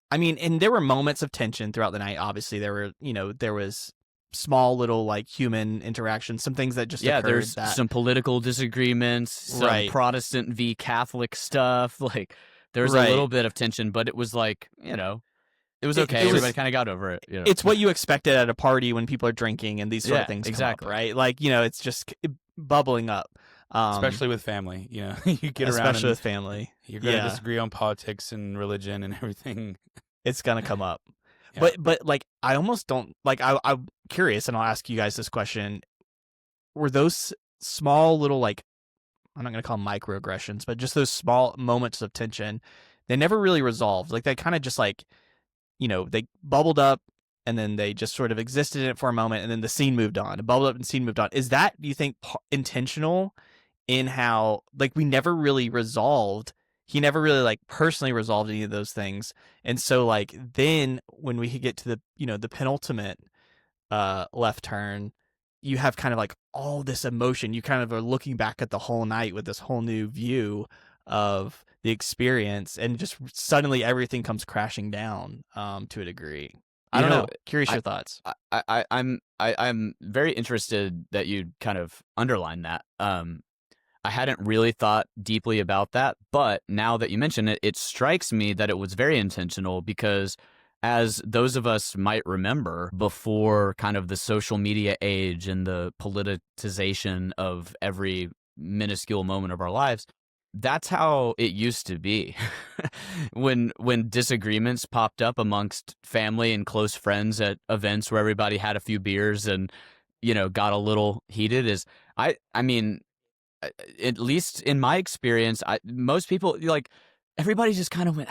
I mean, and there were moments of tension throughout the night. Obviously there was small little like human interactions, some things that just occurred. There's some political disagreements, some Right. Protestant v Catholic stuff. Like there's Right. a little bit of tension, but it was like, it was okay. Everybody kind of got over it. It's what you expected at a party when people are drinking and these sort of things exactly. come up, right? Like, it's just bubbling up. Especially with family, you get around, especially with family. You're going to disagree on politics and religion and everything. It's gonna come up. Yeah. But like I almost don't like I'm curious, and I'll ask you guys this question: were those small little like I'm not gonna call them microaggressions, but just those small moments of tension, they never really resolved. Like they kind of just like they bubbled up and then they just sort of existed in it for a moment and then the scene moved on. It bubbled up and the scene moved on. Is that, do you think, intentional in how like we never really resolved? He never really like personally resolved any of those things. And so like then when we get to the the penultimate left turn, you have kind of like all this emotion. You kind of are looking back at the whole night with this whole new view of the experience, and just suddenly everything comes crashing down to a degree. I You don't know, know. Curious I, your thoughts. I'm very interested that you kind of underline that. I hadn't really thought deeply about that, but now that you mention it, it strikes me that it was very intentional because, as those of us might remember, before kind of the social media age and the politicization of every minuscule moment of our lives, that's how it used to be. When disagreements popped up amongst family and close friends at events where everybody had a few beers and got a little heated, is I mean, at least in my experience, most people, like, everybody just kind of went,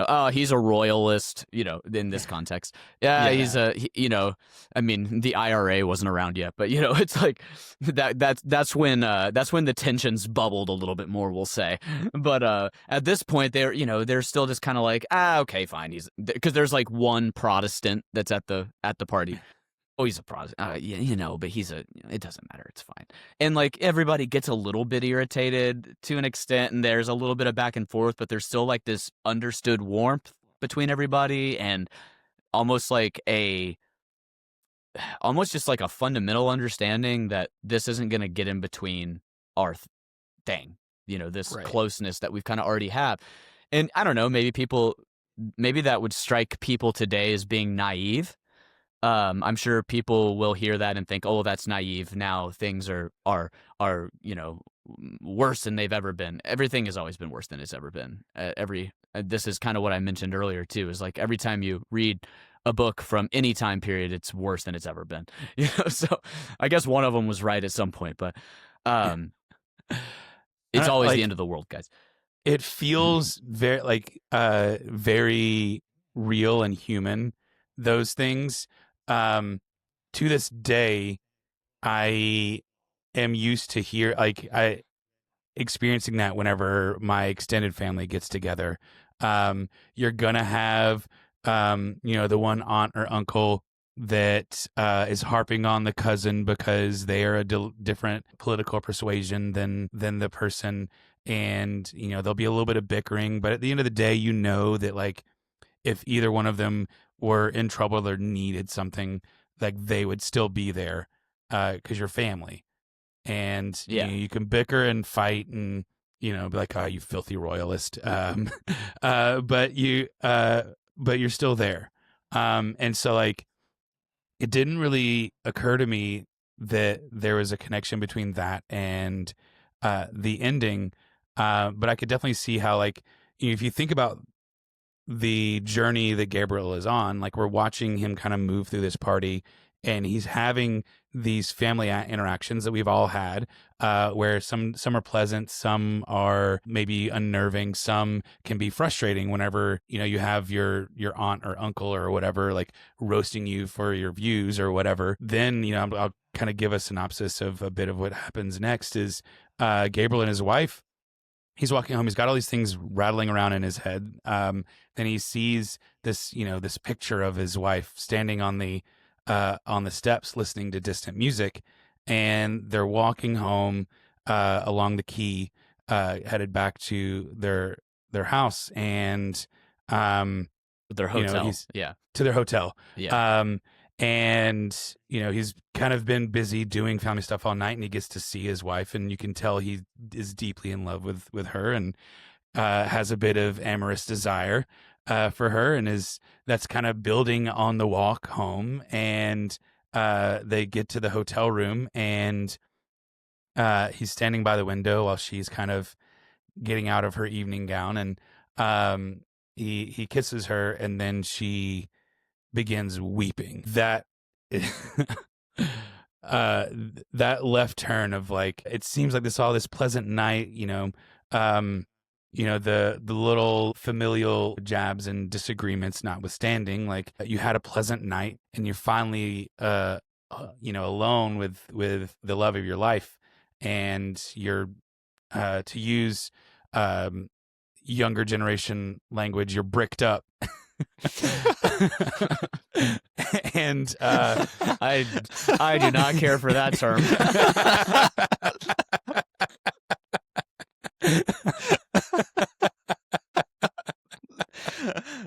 oh, he's a royalist, in this context. Yeah, he's Yeah. I mean, the IRA wasn't around yet, but it's like that's when the tensions bubbled a little bit more, we'll say. But at this point, they're still just kind of like, okay, fine. Because there's like one Protestant that's at the party. Oh, he's a Protestant. But it doesn't matter. It's fine. And like everybody gets a little bit irritated to an extent, and there's a little bit of back and forth, but there's still like this understood warmth between everybody, and almost like almost just like a fundamental understanding that this isn't going to get in between our thing, this Right. closeness that we've kind of already have. And I don't know, maybe that would strike people today as being naive. I'm sure people will hear that and think, "Oh, that's naive. Now things are worse than they've ever been." Everything has always been worse than it's ever been. This is kind of what I mentioned earlier too. Is like every time you read a book from any time period, it's worse than it's ever been. So I guess one of them was right at some point, but um, it's always the Like end of the world, guys. it feels very real and human, those things. To this day, I am used to I experiencing that whenever my extended family gets together. You're gonna have the one aunt or uncle that is harping on the cousin because they are a different political persuasion than the person, and there'll be a little bit of bickering, but at the end of the day, that like if either one of them were in trouble or needed something, like they would still be there because you're family, and Yeah. you can bicker and fight and be like, oh, you filthy royalist, but you're still there, and so like it didn't really occur to me that there was a connection between that and the ending, but I could definitely see how, like, if you think about the journey that Gabriel is on, like we're watching him kind of move through this party, and he's having these family interactions that we've all had, where some are pleasant, some are maybe unnerving, some can be frustrating whenever you have your aunt or uncle or whatever like roasting you for your views or whatever. Then I'll kind of give a synopsis of a bit of what happens next. Is Gabriel and his wife, he's walking home. He's got all these things rattling around in his head. Then he sees this, this picture of his wife standing on the steps, listening to distant music, and they're walking home along the quay, headed back to their house, and Their hotel. he's Yeah. to their hotel. Yeah. And he's kind of been busy doing family stuff all night, and he gets to see his wife, and you can tell he is deeply in love with her, and has a bit of amorous desire for her, and that's kind of building on the walk home. And they get to the hotel room, and he's standing by the window while she's kind of getting out of her evening gown, and he kisses her, and then she begins weeping. That that left turn of like, it seems like this pleasant night, the little familial jabs and disagreements notwithstanding, like you had a pleasant night and you're finally alone with the love of your life, and you're to use younger generation language, you're bricked up. And I do not care for that term.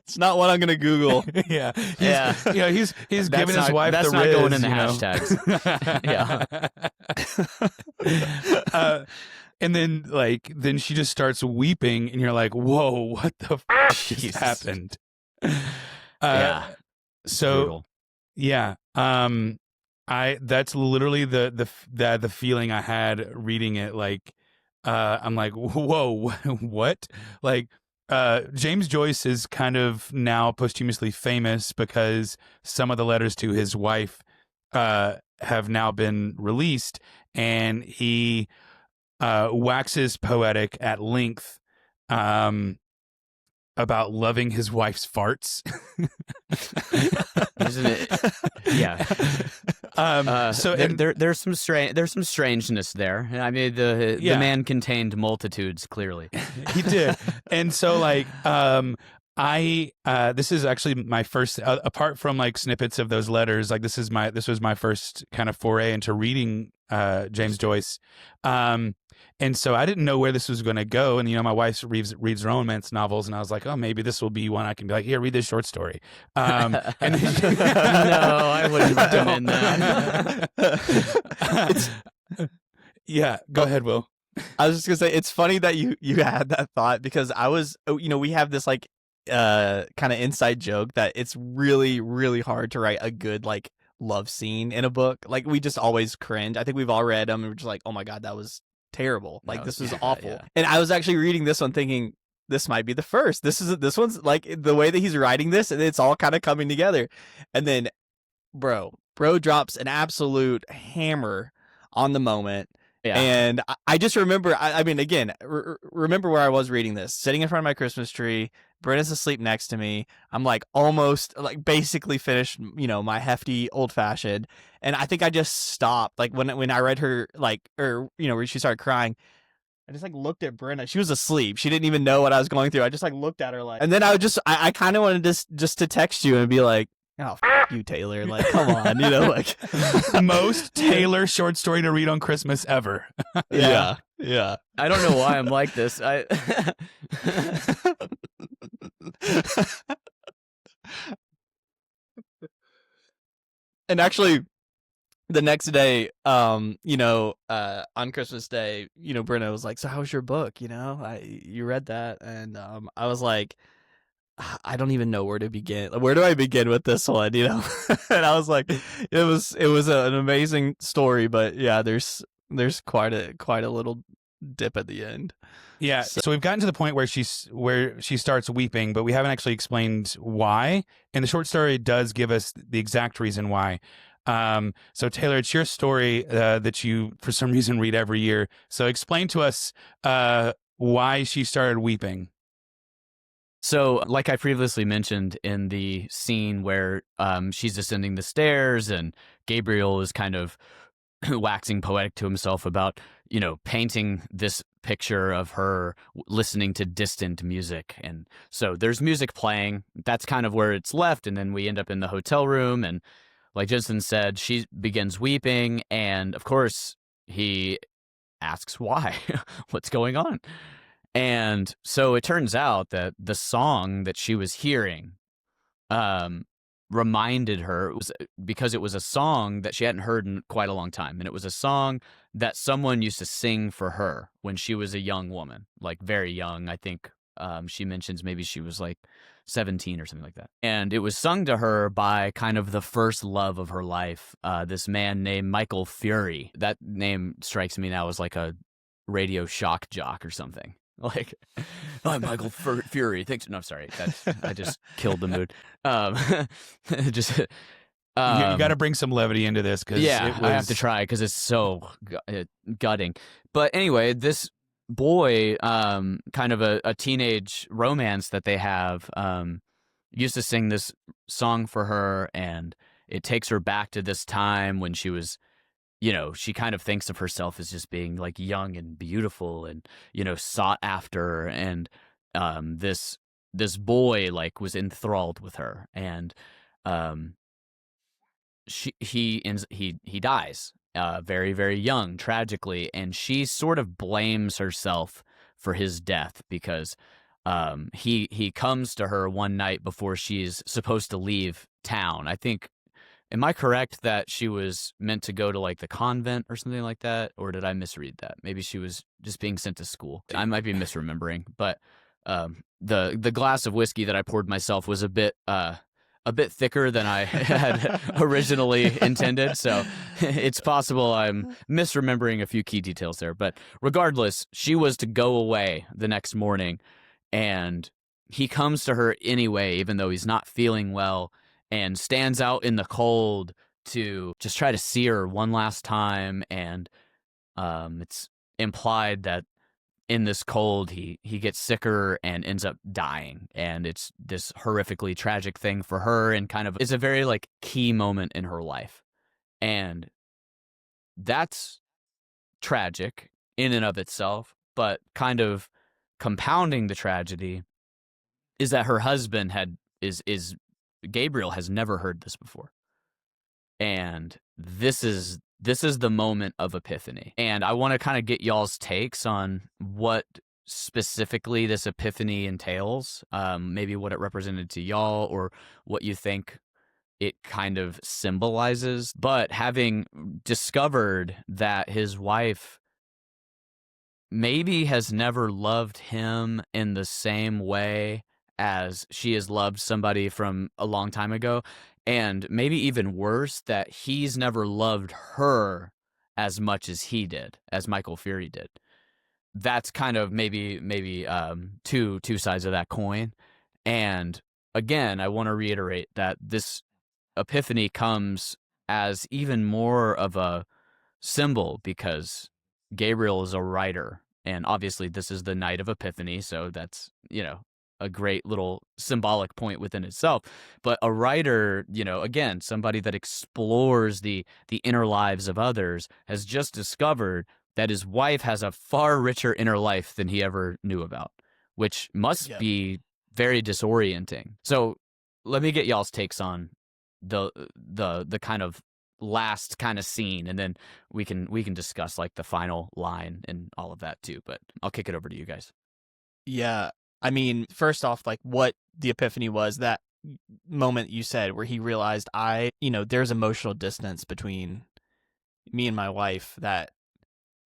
It's not what I'm gonna Google. Yeah, Yeah. He's That's giving his not- wife that's the not riz, going in the hashtags. And then she just starts weeping, and you're like, "Whoa, what the f- just Jesus. happened?" Yeah. So Brutal. yeah, that's literally the feeling I had reading it. Like, I'm like, "Whoa, what?" Like, James Joyce is kind of now posthumously famous because some of the letters to his wife have now been released, and he waxes poetic at length about loving his wife's farts. Isn't it? Yeah. There's some strangeness there. I mean, the man contained multitudes, clearly. He did. And so this is actually my first, apart from like snippets of those letters, like this was my first kind of foray into reading James Joyce. And so I didn't know where this was going to go. And, my wife reads romance novels, and I was like, oh, maybe this will be one I can be like, here, read this short story. And then No, I wouldn't recommend that. Yeah, go ahead, Will. I was just gonna say, it's funny that you had that thought, because I was, we have this like kind of inside joke that it's really, really hard to write a good like love scene in a book. Like, we just always cringe. I think we've all read them and we're just like, oh my God, that was terrible. Like, this was awful. Yeah. And I was actually reading this one thinking, this might be the first. This one's like, the way that he's writing this, and it's all kind of coming together. And then bro drops an absolute hammer on the moment. Yeah. And I just remember, I mean, again, remember where I was reading this, sitting in front of my Christmas tree. Brenna's asleep next to me. I'm like almost like basically finished, my hefty old fashioned. And I think I just stopped. Like when I read her, like, or, where she started crying, I just like looked at Brenna. She was asleep. She didn't even know what I was going through. I just like looked at her like, and then I kind of wanted just to text you and be like, oh, you, Taylor. Like, come on, like most Taylor short story to read on Christmas ever. Yeah. I don't know why I'm like this. And actually, the next day, on Christmas Day, Brenna was like, "So how was your book? You read that?" And I was like, I don't even know where to begin. Where do I begin with this one? And I was like, it was an amazing story, but yeah, there's quite a little dip at the end. Yeah. So we've gotten to the point where she starts weeping, but we haven't actually explained why. And the short story does give us the exact reason why. So Taylor, it's your story that you, for some reason, read every year. So explain to us why she started weeping. So, like I previously mentioned in the scene where she's ascending the stairs and Gabriel is kind of waxing poetic to himself about, painting this picture of her listening to distant music. And so there's music playing. That's kind of where it's left. And then we end up in the hotel room. And like Jensen said, she begins weeping. And of course, he asks why, what's going on? And so it turns out that the song that she was hearing reminded her, because it was a song that she hadn't heard in quite a long time. And it was a song that someone used to sing for her when she was a young woman, like very young. I think she mentions maybe she was like 17 or something like that. And it was sung to her by kind of the first love of her life, this man named Michael Fury. That name strikes me now as like a radio shock jock or something. Like, I'm Michael Fury. Thanks. No, I'm sorry. I just killed the mood. Um, just You got to bring some levity into this because yeah, it I have to was. try because it's so gutting. But anyway, this boy, kind of a teenage romance that they have, used to sing this song for her, and it takes her back to this time when she was, she kind of thinks of herself as just being like young and beautiful and, sought after. And this boy like was enthralled with her, and um, he dies very, very young, tragically, and she sort of blames herself for his death because he comes to her one night before she's supposed to leave town. I think, am I correct that she was meant to go to like the convent or something like that, or did I misread that? Maybe she was just being sent to school. I might be misremembering, but the glass of whiskey that I poured myself was a bit thicker than I had originally intended. So it's possible I'm misremembering a few key details there. But regardless, she was to go away the next morning, and he comes to her anyway, even though he's not feeling well, and stands out in the cold to just try to see her one last time. And it's implied that in this cold, he gets sicker and ends up dying, and it's this horrifically tragic thing for her, and kind of is a very like key moment in her life, and that's tragic in and of itself. But kind of compounding the tragedy is that her husband is Gabriel has never heard this before, and this is the moment of epiphany. And I want to kind of get y'all's takes on what specifically this epiphany entails, maybe what it represented to y'all, or what you think it kind of symbolizes. But having discovered that his wife maybe has never loved him in the same way as she has loved somebody from a long time ago, and maybe even worse, that he's never loved her as much as he did, as Michael Fury did. That's kind of maybe two sides of that coin. And again, I want to reiterate that this epiphany comes as even more of a symbol because Gabriel is a writer, and obviously this is the night of Epiphany, so that's, a great little symbolic point within itself. But a writer, again, somebody that explores the inner lives of others, has just discovered that his wife has a far richer inner life than he ever knew about, which must Yep. be very disorienting. So let me get y'all's takes on the kind of last kind of scene, and then we can discuss like the final line and all of that too. But I'll kick it over to you guys. Yeah. I mean, first off, like what the epiphany was, that moment you said where he realized there's emotional distance between me and my wife that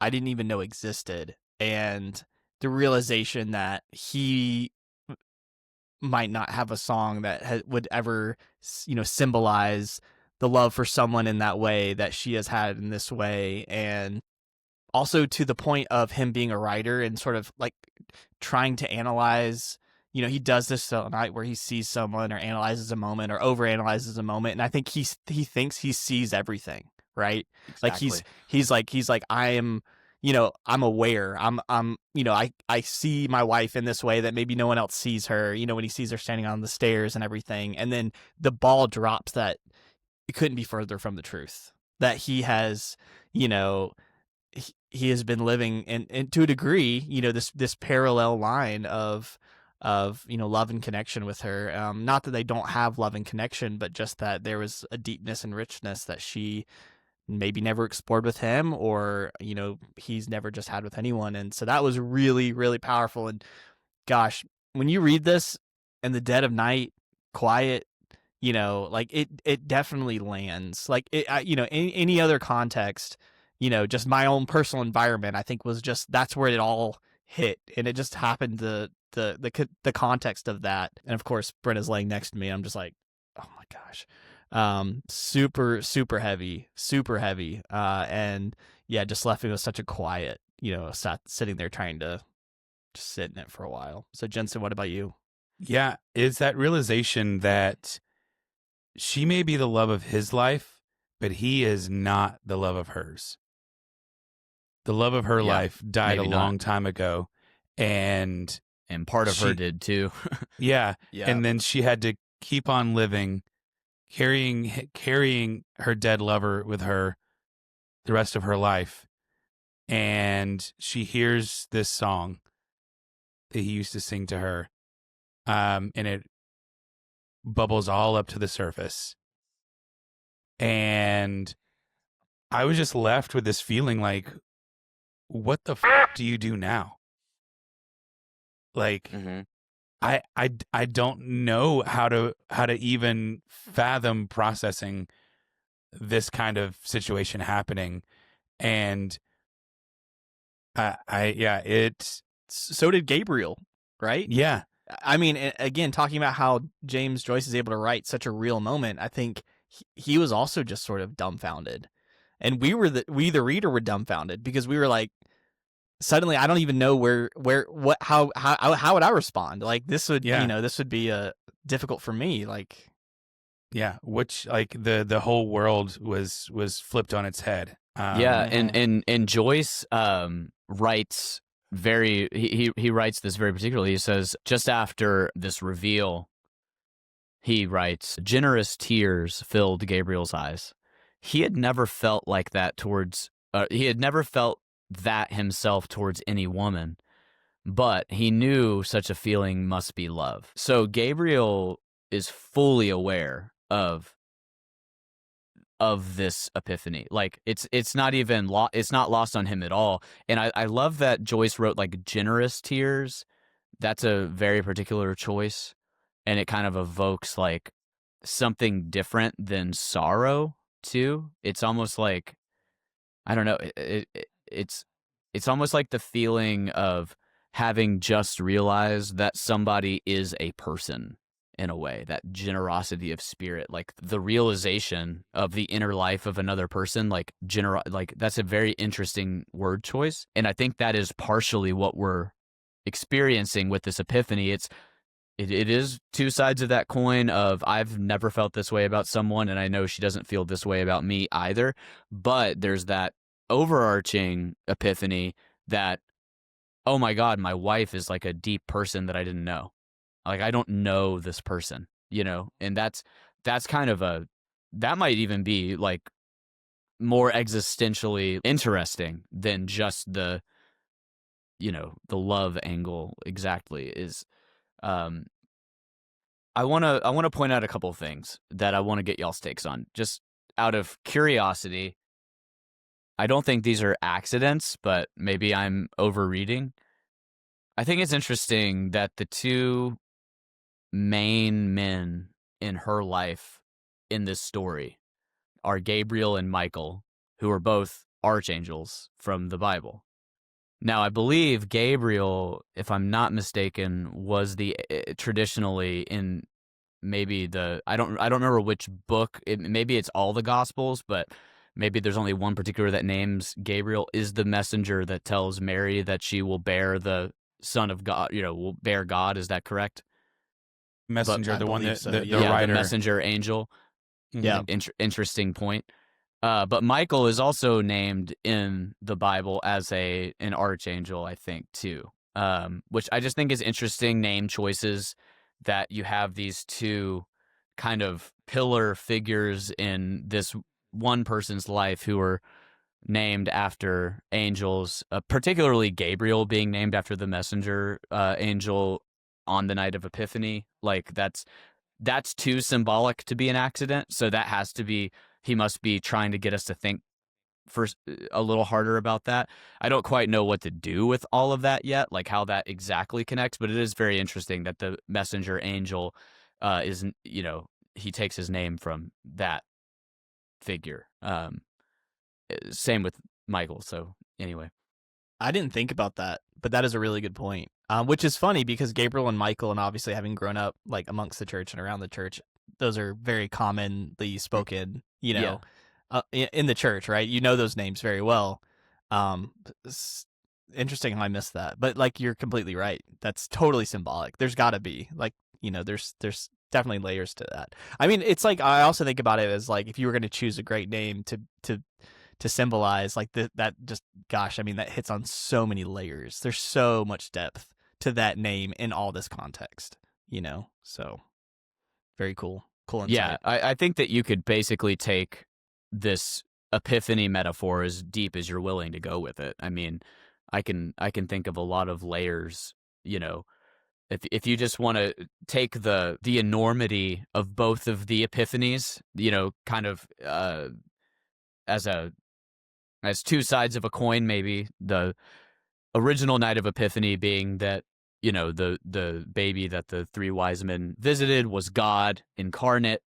I didn't even know existed. And the realization that he might not have a song that would ever, symbolize the love for someone in that way that she has had in this way. And also to the point of him being a writer and sort of like trying to analyze, he does this at night where he sees someone or analyzes a moment or overanalyzes a moment. And I think he thinks he sees everything, right? Exactly. Like he's like, I am, I'm aware. I see my wife in this way that maybe no one else sees her, when he sees her standing on the stairs and everything. And then the ball drops that it couldn't be further from the truth, that he has, he has been living and to a degree, this parallel line of love and connection with her. Not that they don't have love and connection, but just that there was a deepness and richness that she maybe never explored with him, or he's never just had with anyone. And so that was really, really powerful. And gosh, when you read this in the dead of night, quiet, like it definitely lands. Like any other context, just my own personal environment, I think was just, that's where it all hit. And it just happened the context of that. And of course, Brenna's laying next to me. I'm just like, oh my gosh. Super, super heavy. And yeah, just left me with such a quiet, sitting there trying to just sit in it for a while. So Jensen, what about you? Yeah, is that realization that she may be the love of his life, but he is not the love of hers. The love of her Yeah, life died a maybe not. long time ago, and And part of her she, did too. yeah, Yeah. and then she had to keep on living, carrying her dead lover with her the rest of her life. And she hears this song that he used to sing to her, and it bubbles all up to the surface. And I was just left with this feeling like, what the do you do now? Like, I don't know how to even fathom processing this kind of situation happening. And yeah, So did Gabriel, right? yeah, I mean, again, talking about how James Joyce is able to write such a real moment, I think he was also just sort of dumbfounded, and we the reader were dumbfounded because we were like, suddenly I don't even know what how would I respond? Like this would yeah, this would be difficult for me. Like yeah. Which like the whole world was flipped on its head. Yeah, Mhm. and Joyce writes he writes this very particularly. He says just after this reveal, he writes, generous tears filled Gabriel's eyes. He had never felt like that towards he had never felt that himself towards any woman, but he knew such a feeling must be love. So Gabriel is fully aware of this epiphany. Like it's not even it's not lost on him at all. And I love that Joyce wrote like generous tears. That's a very particular choice, and it kind of evokes like something different than sorrow too. It's almost like I don't know. It's almost like the feeling of having just realized that somebody is a person in a way, that generosity of spirit, like the realization of the inner life of another person, like like that's a very interesting word choice. And I think that is partially what we're experiencing with this epiphany. It is two sides of that coin of I've never felt this way about someone, and I know she doesn't feel this way about me either. But there's that overarching epiphany that, oh my God, my wife is like a deep person that I didn't know. Like I don't know this person, and that's kind of that might even be like more existentially interesting than just the love angle exactly is. Um, I want to point out a couple of things that I want to get y'all's takes on. Just out of curiosity, I don't think these are accidents, but maybe I'm overreading. I think it's interesting that the two main men in her life in this story are Gabriel and Michael, who are both archangels from the Bible. Now, I believe Gabriel, if I'm not mistaken, was the traditionally in maybe I don't remember which book. Maybe it's all the Gospels, but maybe there's only one particular that names Gabriel is the messenger that tells Mary that she will bear the Son of God. Will bear God. Is that correct? But messenger, I the one believe that so. the Yeah. the writer. messenger angel. Yeah. Mhm. Interesting point. But Michael is also named in the Bible as an archangel, I think, too. Which I just think is interesting name choices that you have these two kind of pillar figures in this one person's life who are named after angels, particularly Gabriel being named after the messenger angel on the night of Epiphany. Like that's too symbolic to be an accident. So that has to be he must be trying to get us to think first a little harder about that. I don't quite know what to do with all of that yet, like how that exactly connects, but it is very interesting that the messenger angel is he takes his name from that figure. Same with Michael. So anyway, I didn't think about that, but that is a really good point. Which is funny because Gabriel and Michael, and obviously having grown up like amongst the church and around the church, those are very commonly spoken. yeah, In the church, right? You know those names very well. Um, interesting how I missed that. But like, you're completely right. That's totally symbolic. There's got to be like, there's definitely layers to that. I mean, it's like, I also think about it as like, if you were going to choose a great name to symbolize like that, just gosh, I mean, that hits on so many layers. There's so much depth to that name in all this context. So very cool. Cool Yeah, insight. I think that you could basically take this epiphany metaphor as deep as you're willing to go with it. I mean, I can think of a lot of layers, you know. If you just want to take the enormity of both of the epiphanies, kind of as two sides of a coin, maybe the original night of Epiphany being that, the baby that the three wise men visited was God incarnate.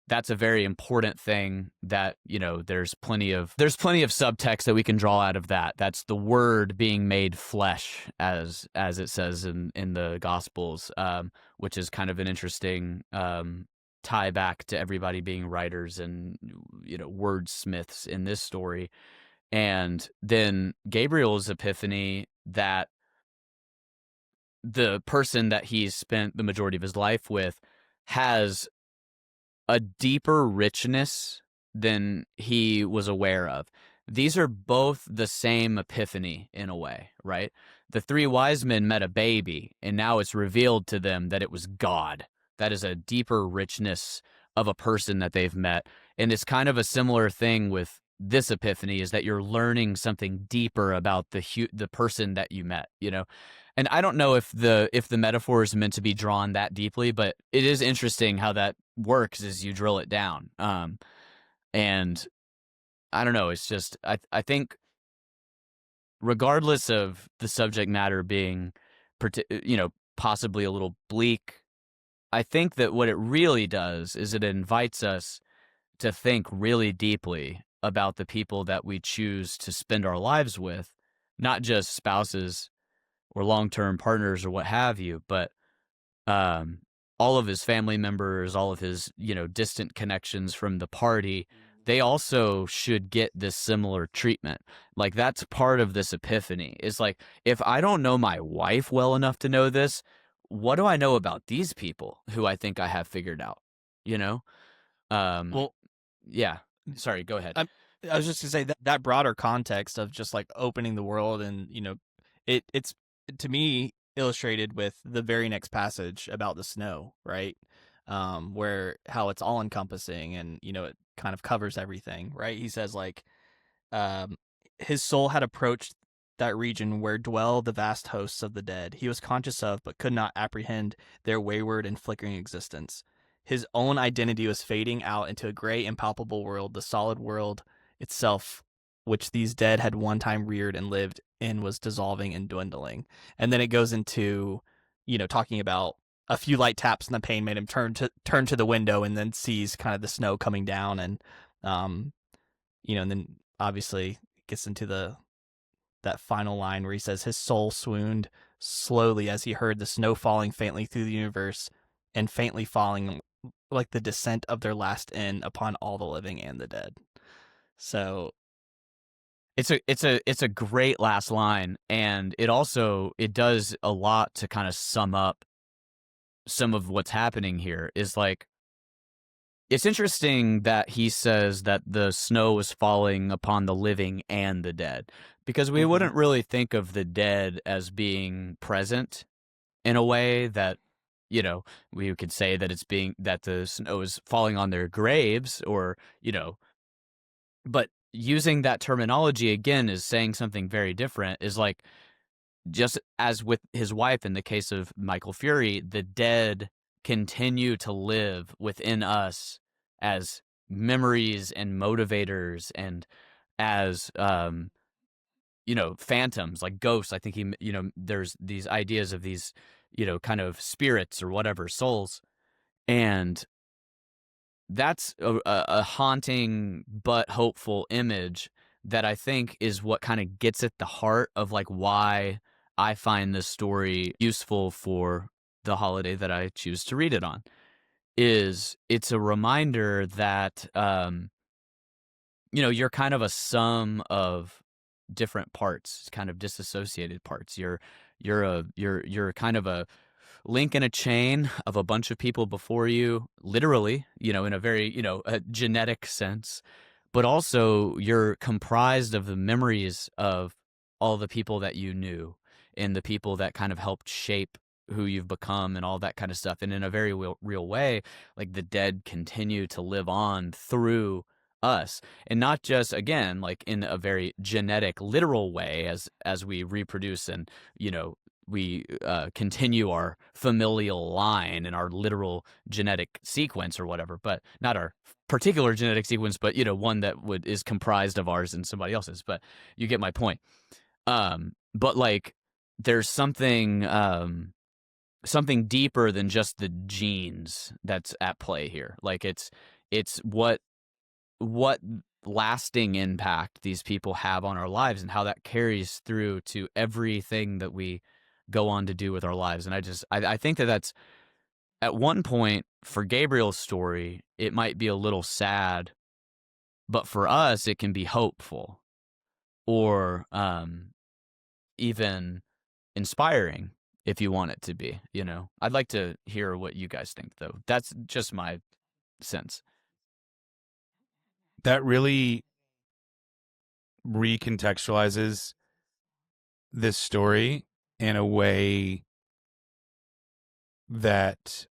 That's a very important thing that, there's plenty of subtext that we can draw out of that. That's the word being made flesh, as it says in the Gospels, which is kind of an interesting tie back to everybody being writers and, wordsmiths in this story. And then Gabriel's epiphany, that the person that he's spent the majority of his life with has a deeper richness than he was aware of. These are both the same epiphany in a way, right? The three wise men met a baby, and now it's revealed to them that it was God. That is a deeper richness of a person that they've met. And it's kind of a similar thing with this epiphany, is that you're learning something deeper about the person that you met, And I don't know if the metaphor is meant to be drawn that deeply, but it is interesting how that works as you drill it down. And I don't know, it's just I think regardless of the subject matter being possibly a little bleak, I think that what it really does is it invites us to think really deeply about the people that we choose to spend our lives with, not just spouses or long-term partners or what have you, but all of his family members, all of his, distant connections from the party. They also should get this similar treatment. Like, that's part of this epiphany. Is like, if I don't know my wife well enough to know this, what do I know about these people who I think I have figured out? Well, Yeah. Sorry, go ahead. I was just gonna say that broader context of just like opening the world, and it's to me illustrated with the very next passage about the snow, right? Where how it's all encompassing, and it kind of covers everything, right? He says like, um, his soul had approached that region where dwell the vast hosts of the dead. He was conscious of, but could not apprehend their wayward and flickering existence. His own identity was fading out into a gray, impalpable world, the solid world itself, which these dead had one time reared and lived in, was dissolving and dwindling. And then it goes into, talking about a few light taps in the pane made him turn to the window, and then sees kind of the snow coming down, and and then obviously gets into that final line where he says his soul swooned slowly as he heard the snow falling faintly through the universe, and faintly falling like the descent of their last end upon all the living and the dead. So it's a great last line, and it does a lot to kind of sum up some of what's happening here. Is like, it's interesting that he says that the snow is falling upon the living and the dead, because we wouldn't really think of the dead as being present in a way that, we could say that that the snow is falling on their graves, or, but using that terminology again is saying something very different. Is like, just as with his wife in the case of Michael Fury, the dead continue to live within us as memories and motivators, and as phantoms, like ghosts. I think there's these ideas of these kind of spirits or whatever, souls, and that's a haunting but hopeful image that I think is what kind of gets at the heart of like why I find this story useful for the holiday that I choose to read it on. Is it's a reminder that you're kind of a sum of different parts, kind of disassociated parts. You're kind of a link in a chain of a bunch of people before you, literally, in a very, a genetic sense, but also you're comprised of the memories of all the people that you knew and the people that kind of helped shape who you've become and all that kind of stuff. And in a very real way, like the dead continue to live on through us, and not just, again, like in a very genetic, literal way as we reproduce and, we continue our familial line and our literal genetic sequence or whatever, but not our particular genetic sequence, but one that is comprised of ours and somebody else's. But you get my point. But like, there's something deeper than just the genes that's at play here. Like it's what lasting impact these people have on our lives and how that carries through to everything that we go on to do with our lives. And I think that's, at one point for Gabriel's story, it might be a little sad, but for us, it can be hopeful or even inspiring if you want it to be, I'd like to hear what you guys think, though. That's just my sense. That really recontextualizes this story in a way that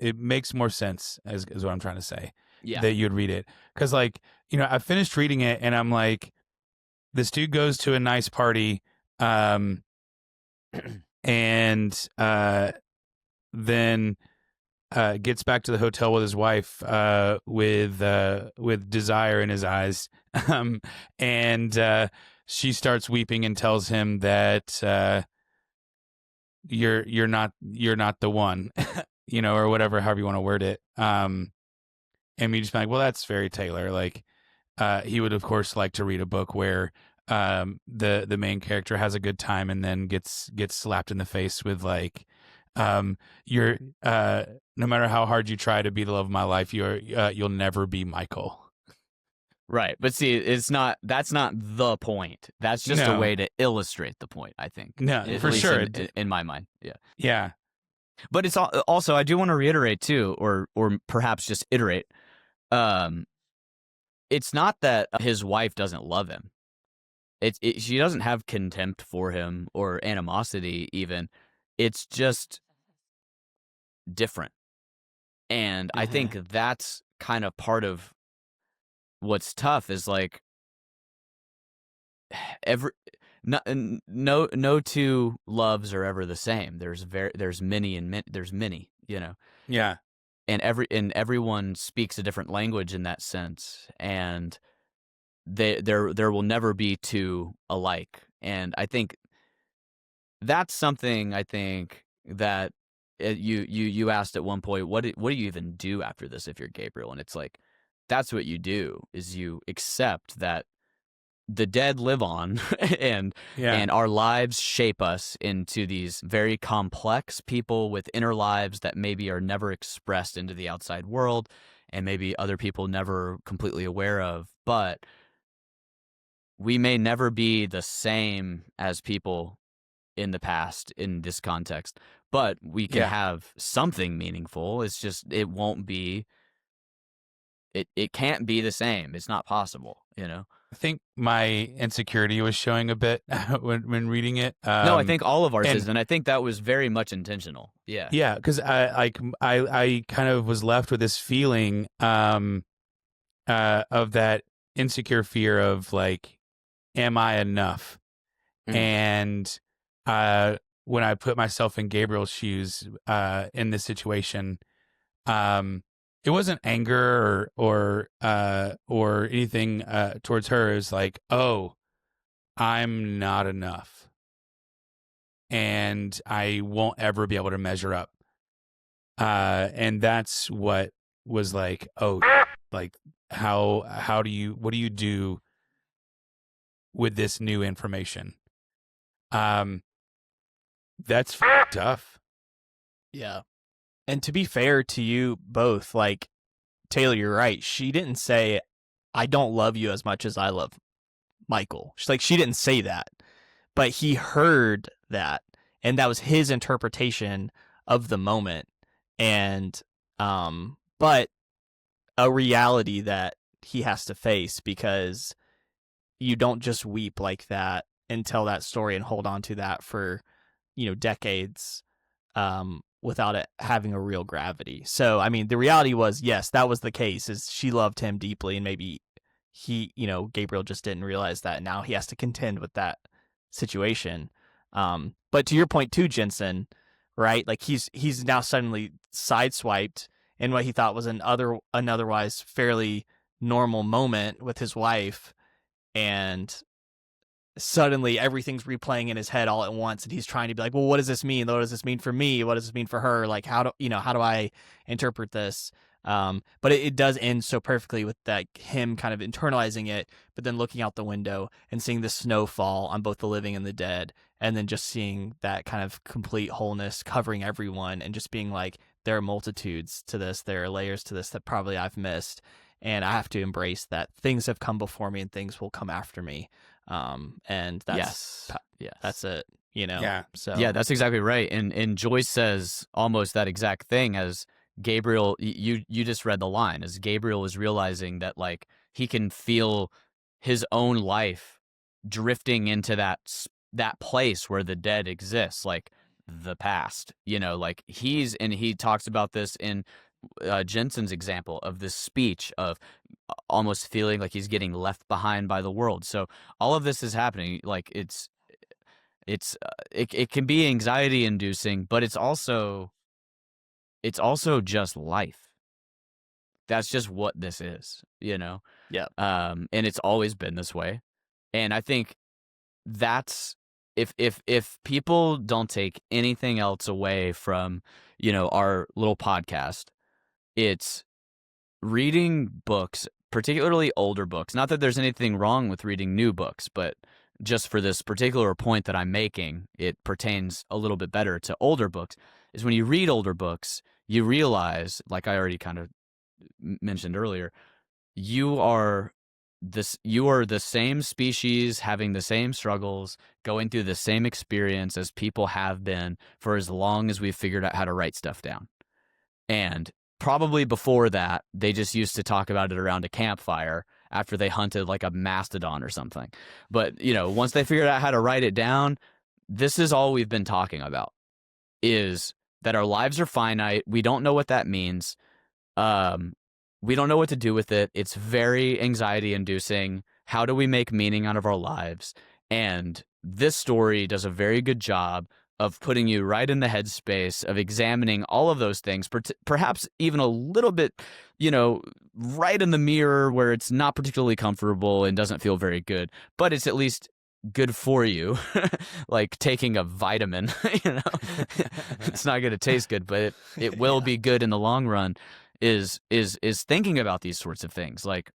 it makes more sense, is what I'm trying to say. Yeah. That you'd read it. Because, like, I finished reading it and I'm like, this dude goes to a nice party and then gets back to the hotel with his wife with desire in his eyes. And she starts weeping and tells him that you're not the one, or whatever, however you want to word it. And we just be like, well, that's very Taylor. Like, he would of course like to read a book where the main character has a good time and then gets slapped in the face with like, you're no matter how hard you try to be the love of my life, you'll never be Michael. Right. But see, that's not the point. That's just a way to illustrate the point, I think. No, at for least sure. In my mind. Yeah. Yeah. But it's also, I do want to reiterate too, or perhaps just iterate. It's not that his wife doesn't love him. She doesn't have contempt for him or animosity even. It's just different. And I think that's kind of part of what's tough is like no two loves are ever the same. There's many, Yeah. And everyone speaks a different language in that sense, and there will never be two alike. And I think that's something that you asked at one point, what do you even do after this if you're Gabriel? And it's like, that's what you do, is you accept that the dead live on and our lives shape us into these very complex people with inner lives that maybe are never expressed into the outside world and maybe other people never completely aware of. But we may never be the same as people in the past in this context, but we can have something meaningful. It's just, it won't be, it can't be the same. It's not possible, I think my insecurity was showing a bit when reading it. No, I think all of ours is, and I think that was very much intentional. Yeah. Yeah, because I kind of was left with this feeling of that insecure fear of like, am I enough? And when I put myself in Gabriel's shoes in this situation, it wasn't anger or anything towards her. It was like, oh, I'm not enough, and I won't ever be able to measure up. And that's what was like, oh, like what do you do with this new information? That's tough. Yeah. And to be fair to you both, like, Taylor, you're right. She didn't say, I don't love you as much as I love Michael. She's like, she didn't say that, but he heard that, and that was his interpretation of the moment. And but a reality that he has to face, because you don't just weep like that and tell that story and hold on to that for, decades, without it having a real gravity. So, I mean, the reality was, yes, that was the case, is she loved him deeply, and maybe Gabriel just didn't realize that. Now he has to contend with that situation. But to your point too, Jensen, right? Like he's now suddenly sideswiped in what he thought was an otherwise fairly normal moment with his wife, and suddenly everything's replaying in his head all at once, and he's trying to be like, well, what does this mean? What does this mean for me? What does this mean for her? Like, how do I interpret this? But it does end so perfectly with that, him kind of internalizing it, but then looking out the window and seeing the snow fall on both the living and the dead, and then just seeing that kind of complete wholeness covering everyone, and just being like, there are multitudes to this, there are layers to this that probably I've missed, and I have to embrace that things have come before me and things will come after me. And that's it, Yeah. So Yeah, that's exactly right. And Joyce says almost that exact thing as Gabriel. You just read the line, as Gabriel is realizing that like he can feel his own life drifting into that place where the dead exists, like the past. Like he talks about this in Jensen's example of this speech of almost feeling like he's getting left behind by the world. So all of this is happening. Like it can be anxiety inducing, but it's also just life. That's just what this is, Yeah. And it's always been this way. And I think that's if people don't take anything else away from, our little podcast, it's reading books, particularly older books. Not that there's anything wrong with reading new books, but just for this particular point that I'm making, it pertains a little bit better to older books, is when you read older books, you realize, like I already kind of mentioned earlier, you are the same species having the same struggles, going through the same experience as people have been for as long as we've figured out how to write stuff down. And probably before that, they just used to talk about it around a campfire after they hunted like a mastodon or something. But, once they figured out how to write it down, this is all we've been talking about, is that our lives are finite. We don't know what that means. We don't know what to do with it. It's very anxiety inducing. How do we make meaning out of our lives? And this story does a very good job of putting you right in the headspace of examining all of those things, perhaps even a little bit, right in the mirror where it's not particularly comfortable and doesn't feel very good, but it's at least good for you, like taking a vitamin. It's not going to taste good, but it will be good in the long run. Is thinking about these sorts of things, like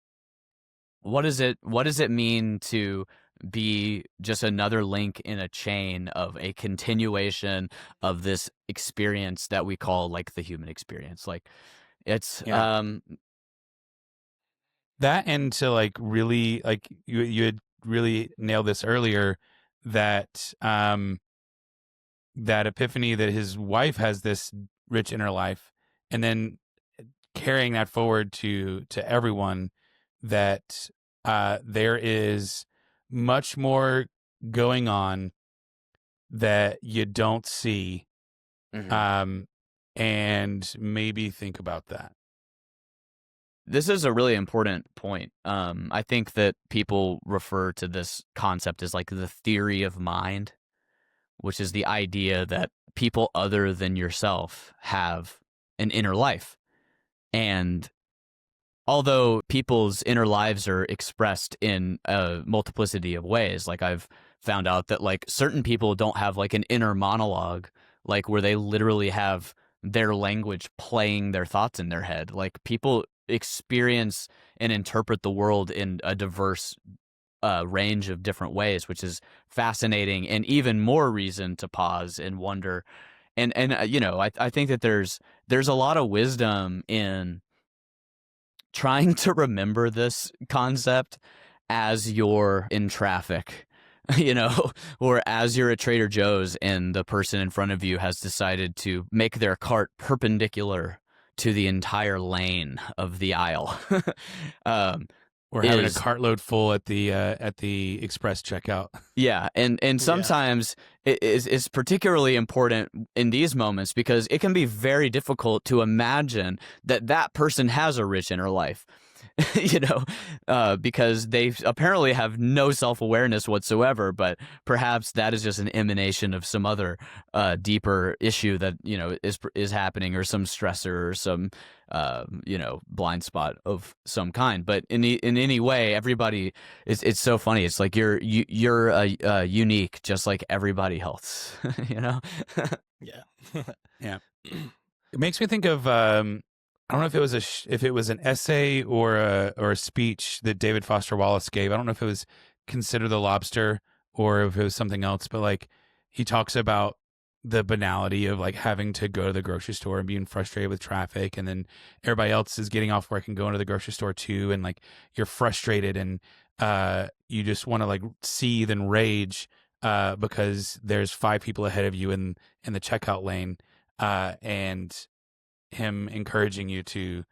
what does it mean to be just another link in a chain of a continuation of this experience that we call like the human experience. Like it's that, and to like really, like you had really nailed this earlier, that that epiphany that his wife has this rich inner life, and then carrying that forward to everyone, that there is much more going on that you don't see. Mhm. And maybe think about that. This is a really important point. I think that people refer to this concept as like the theory of mind, which is the idea that people other than yourself have an inner life. And although people's inner lives are expressed in a multiplicity of ways, like I've found out that like certain people don't have like an inner monologue, like where they literally have their language playing their thoughts in their head. Like people experience and interpret the world in a diverse range of different ways, which is fascinating, and even more reason to pause and wonder. And I think that there's a lot of wisdom in trying to remember this concept as you're in traffic, or as you're at Trader Joe's and the person in front of you has decided to make their cart perpendicular to the entire lane of the aisle. Or having a cartload full at the express checkout. Yeah, and sometimes it's particularly important in these moments because it can be very difficult to imagine that person has a rich inner life. Because they apparently have no self-awareness whatsoever, but perhaps that is just an emanation of some other deeper issue that is happening, or some stressor, or some blind spot of some kind. But in any way, everybody it's so funny. It's like you're unique, just like everybody else. Yeah. Yeah. It makes me think of I don't know if it was if it was an essay or a speech that David Foster Wallace gave. I don't know if it was Consider the Lobster or if it was something else, but like he talks about the banality of like having to go to the grocery store and being frustrated with traffic, and then everybody else is getting off work and going to the grocery store too, and like you're frustrated and you just want to like seethe and rage because there's 5 people ahead of you in the checkout lane, and him encouraging you to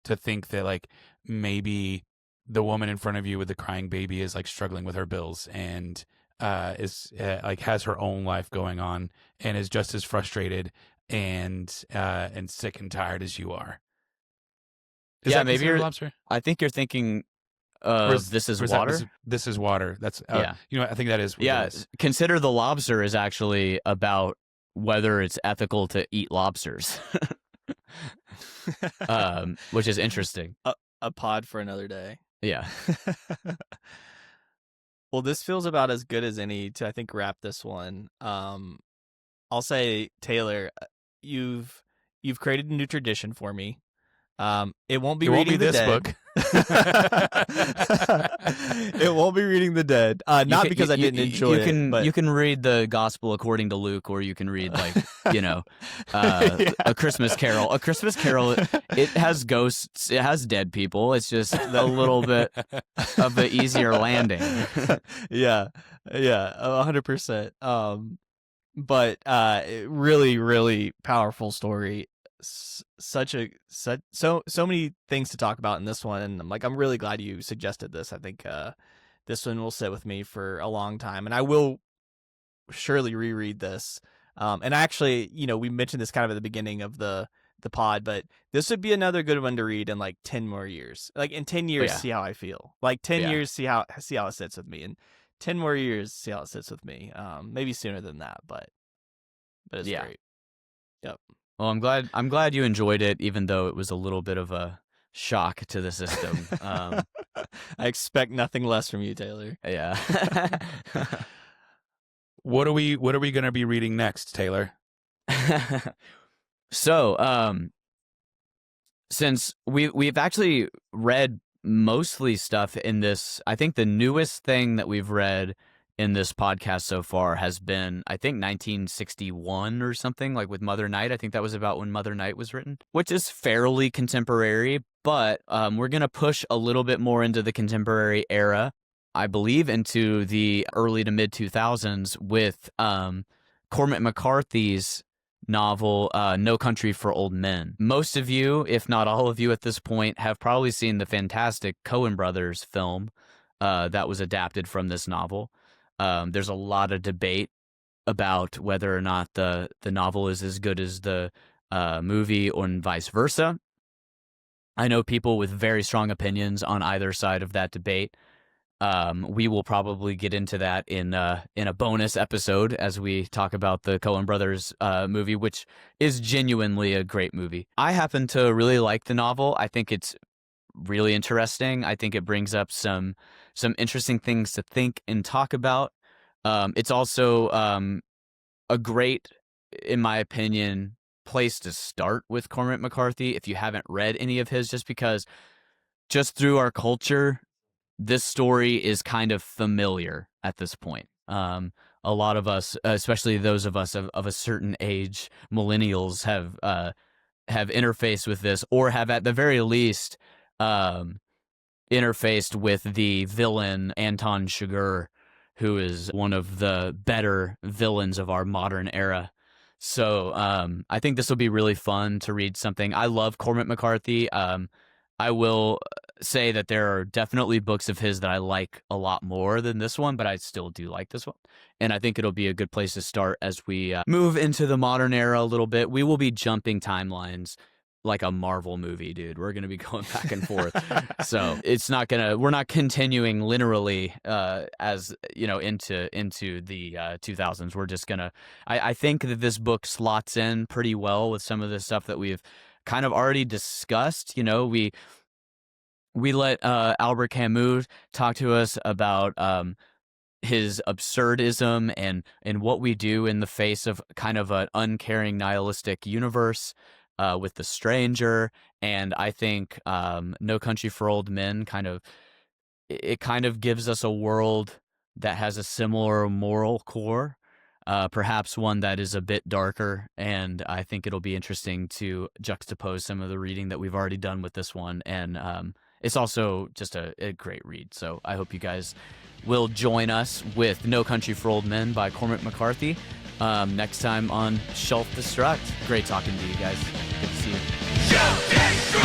think that like maybe the woman in front of you with the crying baby is like struggling with her bills and is like has her own life going on and is just as frustrated and sick and tired as you are. Maybe you're Lobster? I think you're thinking of This Is Water. This Is Water. That's I think that is. Consider the Lobster is actually about whether it's ethical to eat lobsters. Which is interesting. A pod for another day. Yeah. Well, this feels about as good as any to, I think, wrap this one. I'll say, Taylor, you've created a new tradition for me. It won't be reading this Dead. book. It won't be reading The Dead. Not because I didn't enjoy it. But you can read the Gospel according to Luke, or you can read A Christmas Carol. A Christmas Carol. It has ghosts. It has dead people. It's just a little bit of an easier landing. Yeah, 100%. But really, really powerful story. So many things to talk about in this one, and I'm really glad you suggested this. I think this one will sit with me for a long time, and I will surely reread this. And actually, we mentioned this kind of at the beginning of the pod, but this would be another good one to read in like 10 more years. Like in 10 years, see how I feel. Like 10 years, see how it sits with me, and 10 more years, see how it sits with me. Maybe sooner than that, but it's great. Yep. Well, I'm glad you enjoyed it, even though it was a little bit of a shock to the system. I expect nothing less from you, Taylor. Yeah. What are we going to be reading next, Taylor? So, since we've actually read mostly stuff in this, I think the newest thing that we've read in this podcast so far has been, I think, 1961 or something, like with Mother Night. I think that was about when Mother Night was written, which is fairly contemporary, but we're going to push a little bit more into the contemporary era, I believe into the early to mid 2000s with Cormac McCarthy's novel, No Country for Old Men. Most of you, if not all of you at this point, have probably seen the fantastic Coen Brothers film that was adapted from this novel. There's a lot of debate about whether or not the novel is as good as the movie or vice versa. I know people with very strong opinions on either side of that debate. We will probably get into that in a bonus episode as we talk about the Coen Brothers movie, which is genuinely a great movie. I happen to really like the novel. I think it's really interesting. I think it brings up some interesting things to think and talk about. It's also a great, in my opinion, place to start with Cormac McCarthy if you haven't read any of his, just because just through our culture, this story is kind of familiar at this point. A lot of us, especially those of us of a certain age, millennials, have interfaced with this, or have at the very least interfaced with the villain Anton Chigurh, who is one of the better villains of our modern era. So I think this will be really fun to read something. I love Cormac McCarthy. I will say that there are definitely books of his that I like a lot more than this one, but I still do like this one. And I think it'll be a good place to start as we move into the modern era a little bit. We will be jumping timelines like a Marvel movie, dude. We're going to be going back and forth. So it's not going to, we're not continuing linearly as, you know, into the 2000s. We're just going to, I think that this book slots in pretty well with some of the stuff that we've kind of already discussed. You know, we let Albert Camus talk to us about his absurdism and what we do in the face of kind of an uncaring nihilistic universe with The Stranger. And I think No Country for Old Men kind of gives us a world that has a similar moral core, perhaps one that is a bit darker. And I think it'll be interesting to juxtapose some of the reading that we've already done with this one. And it's also just a great read. So I hope you guys will join us with No Country for Old Men by Cormac McCarthy next time on Shelf Destruct. Great talking to you guys. Good to see you. Shelf Destruct!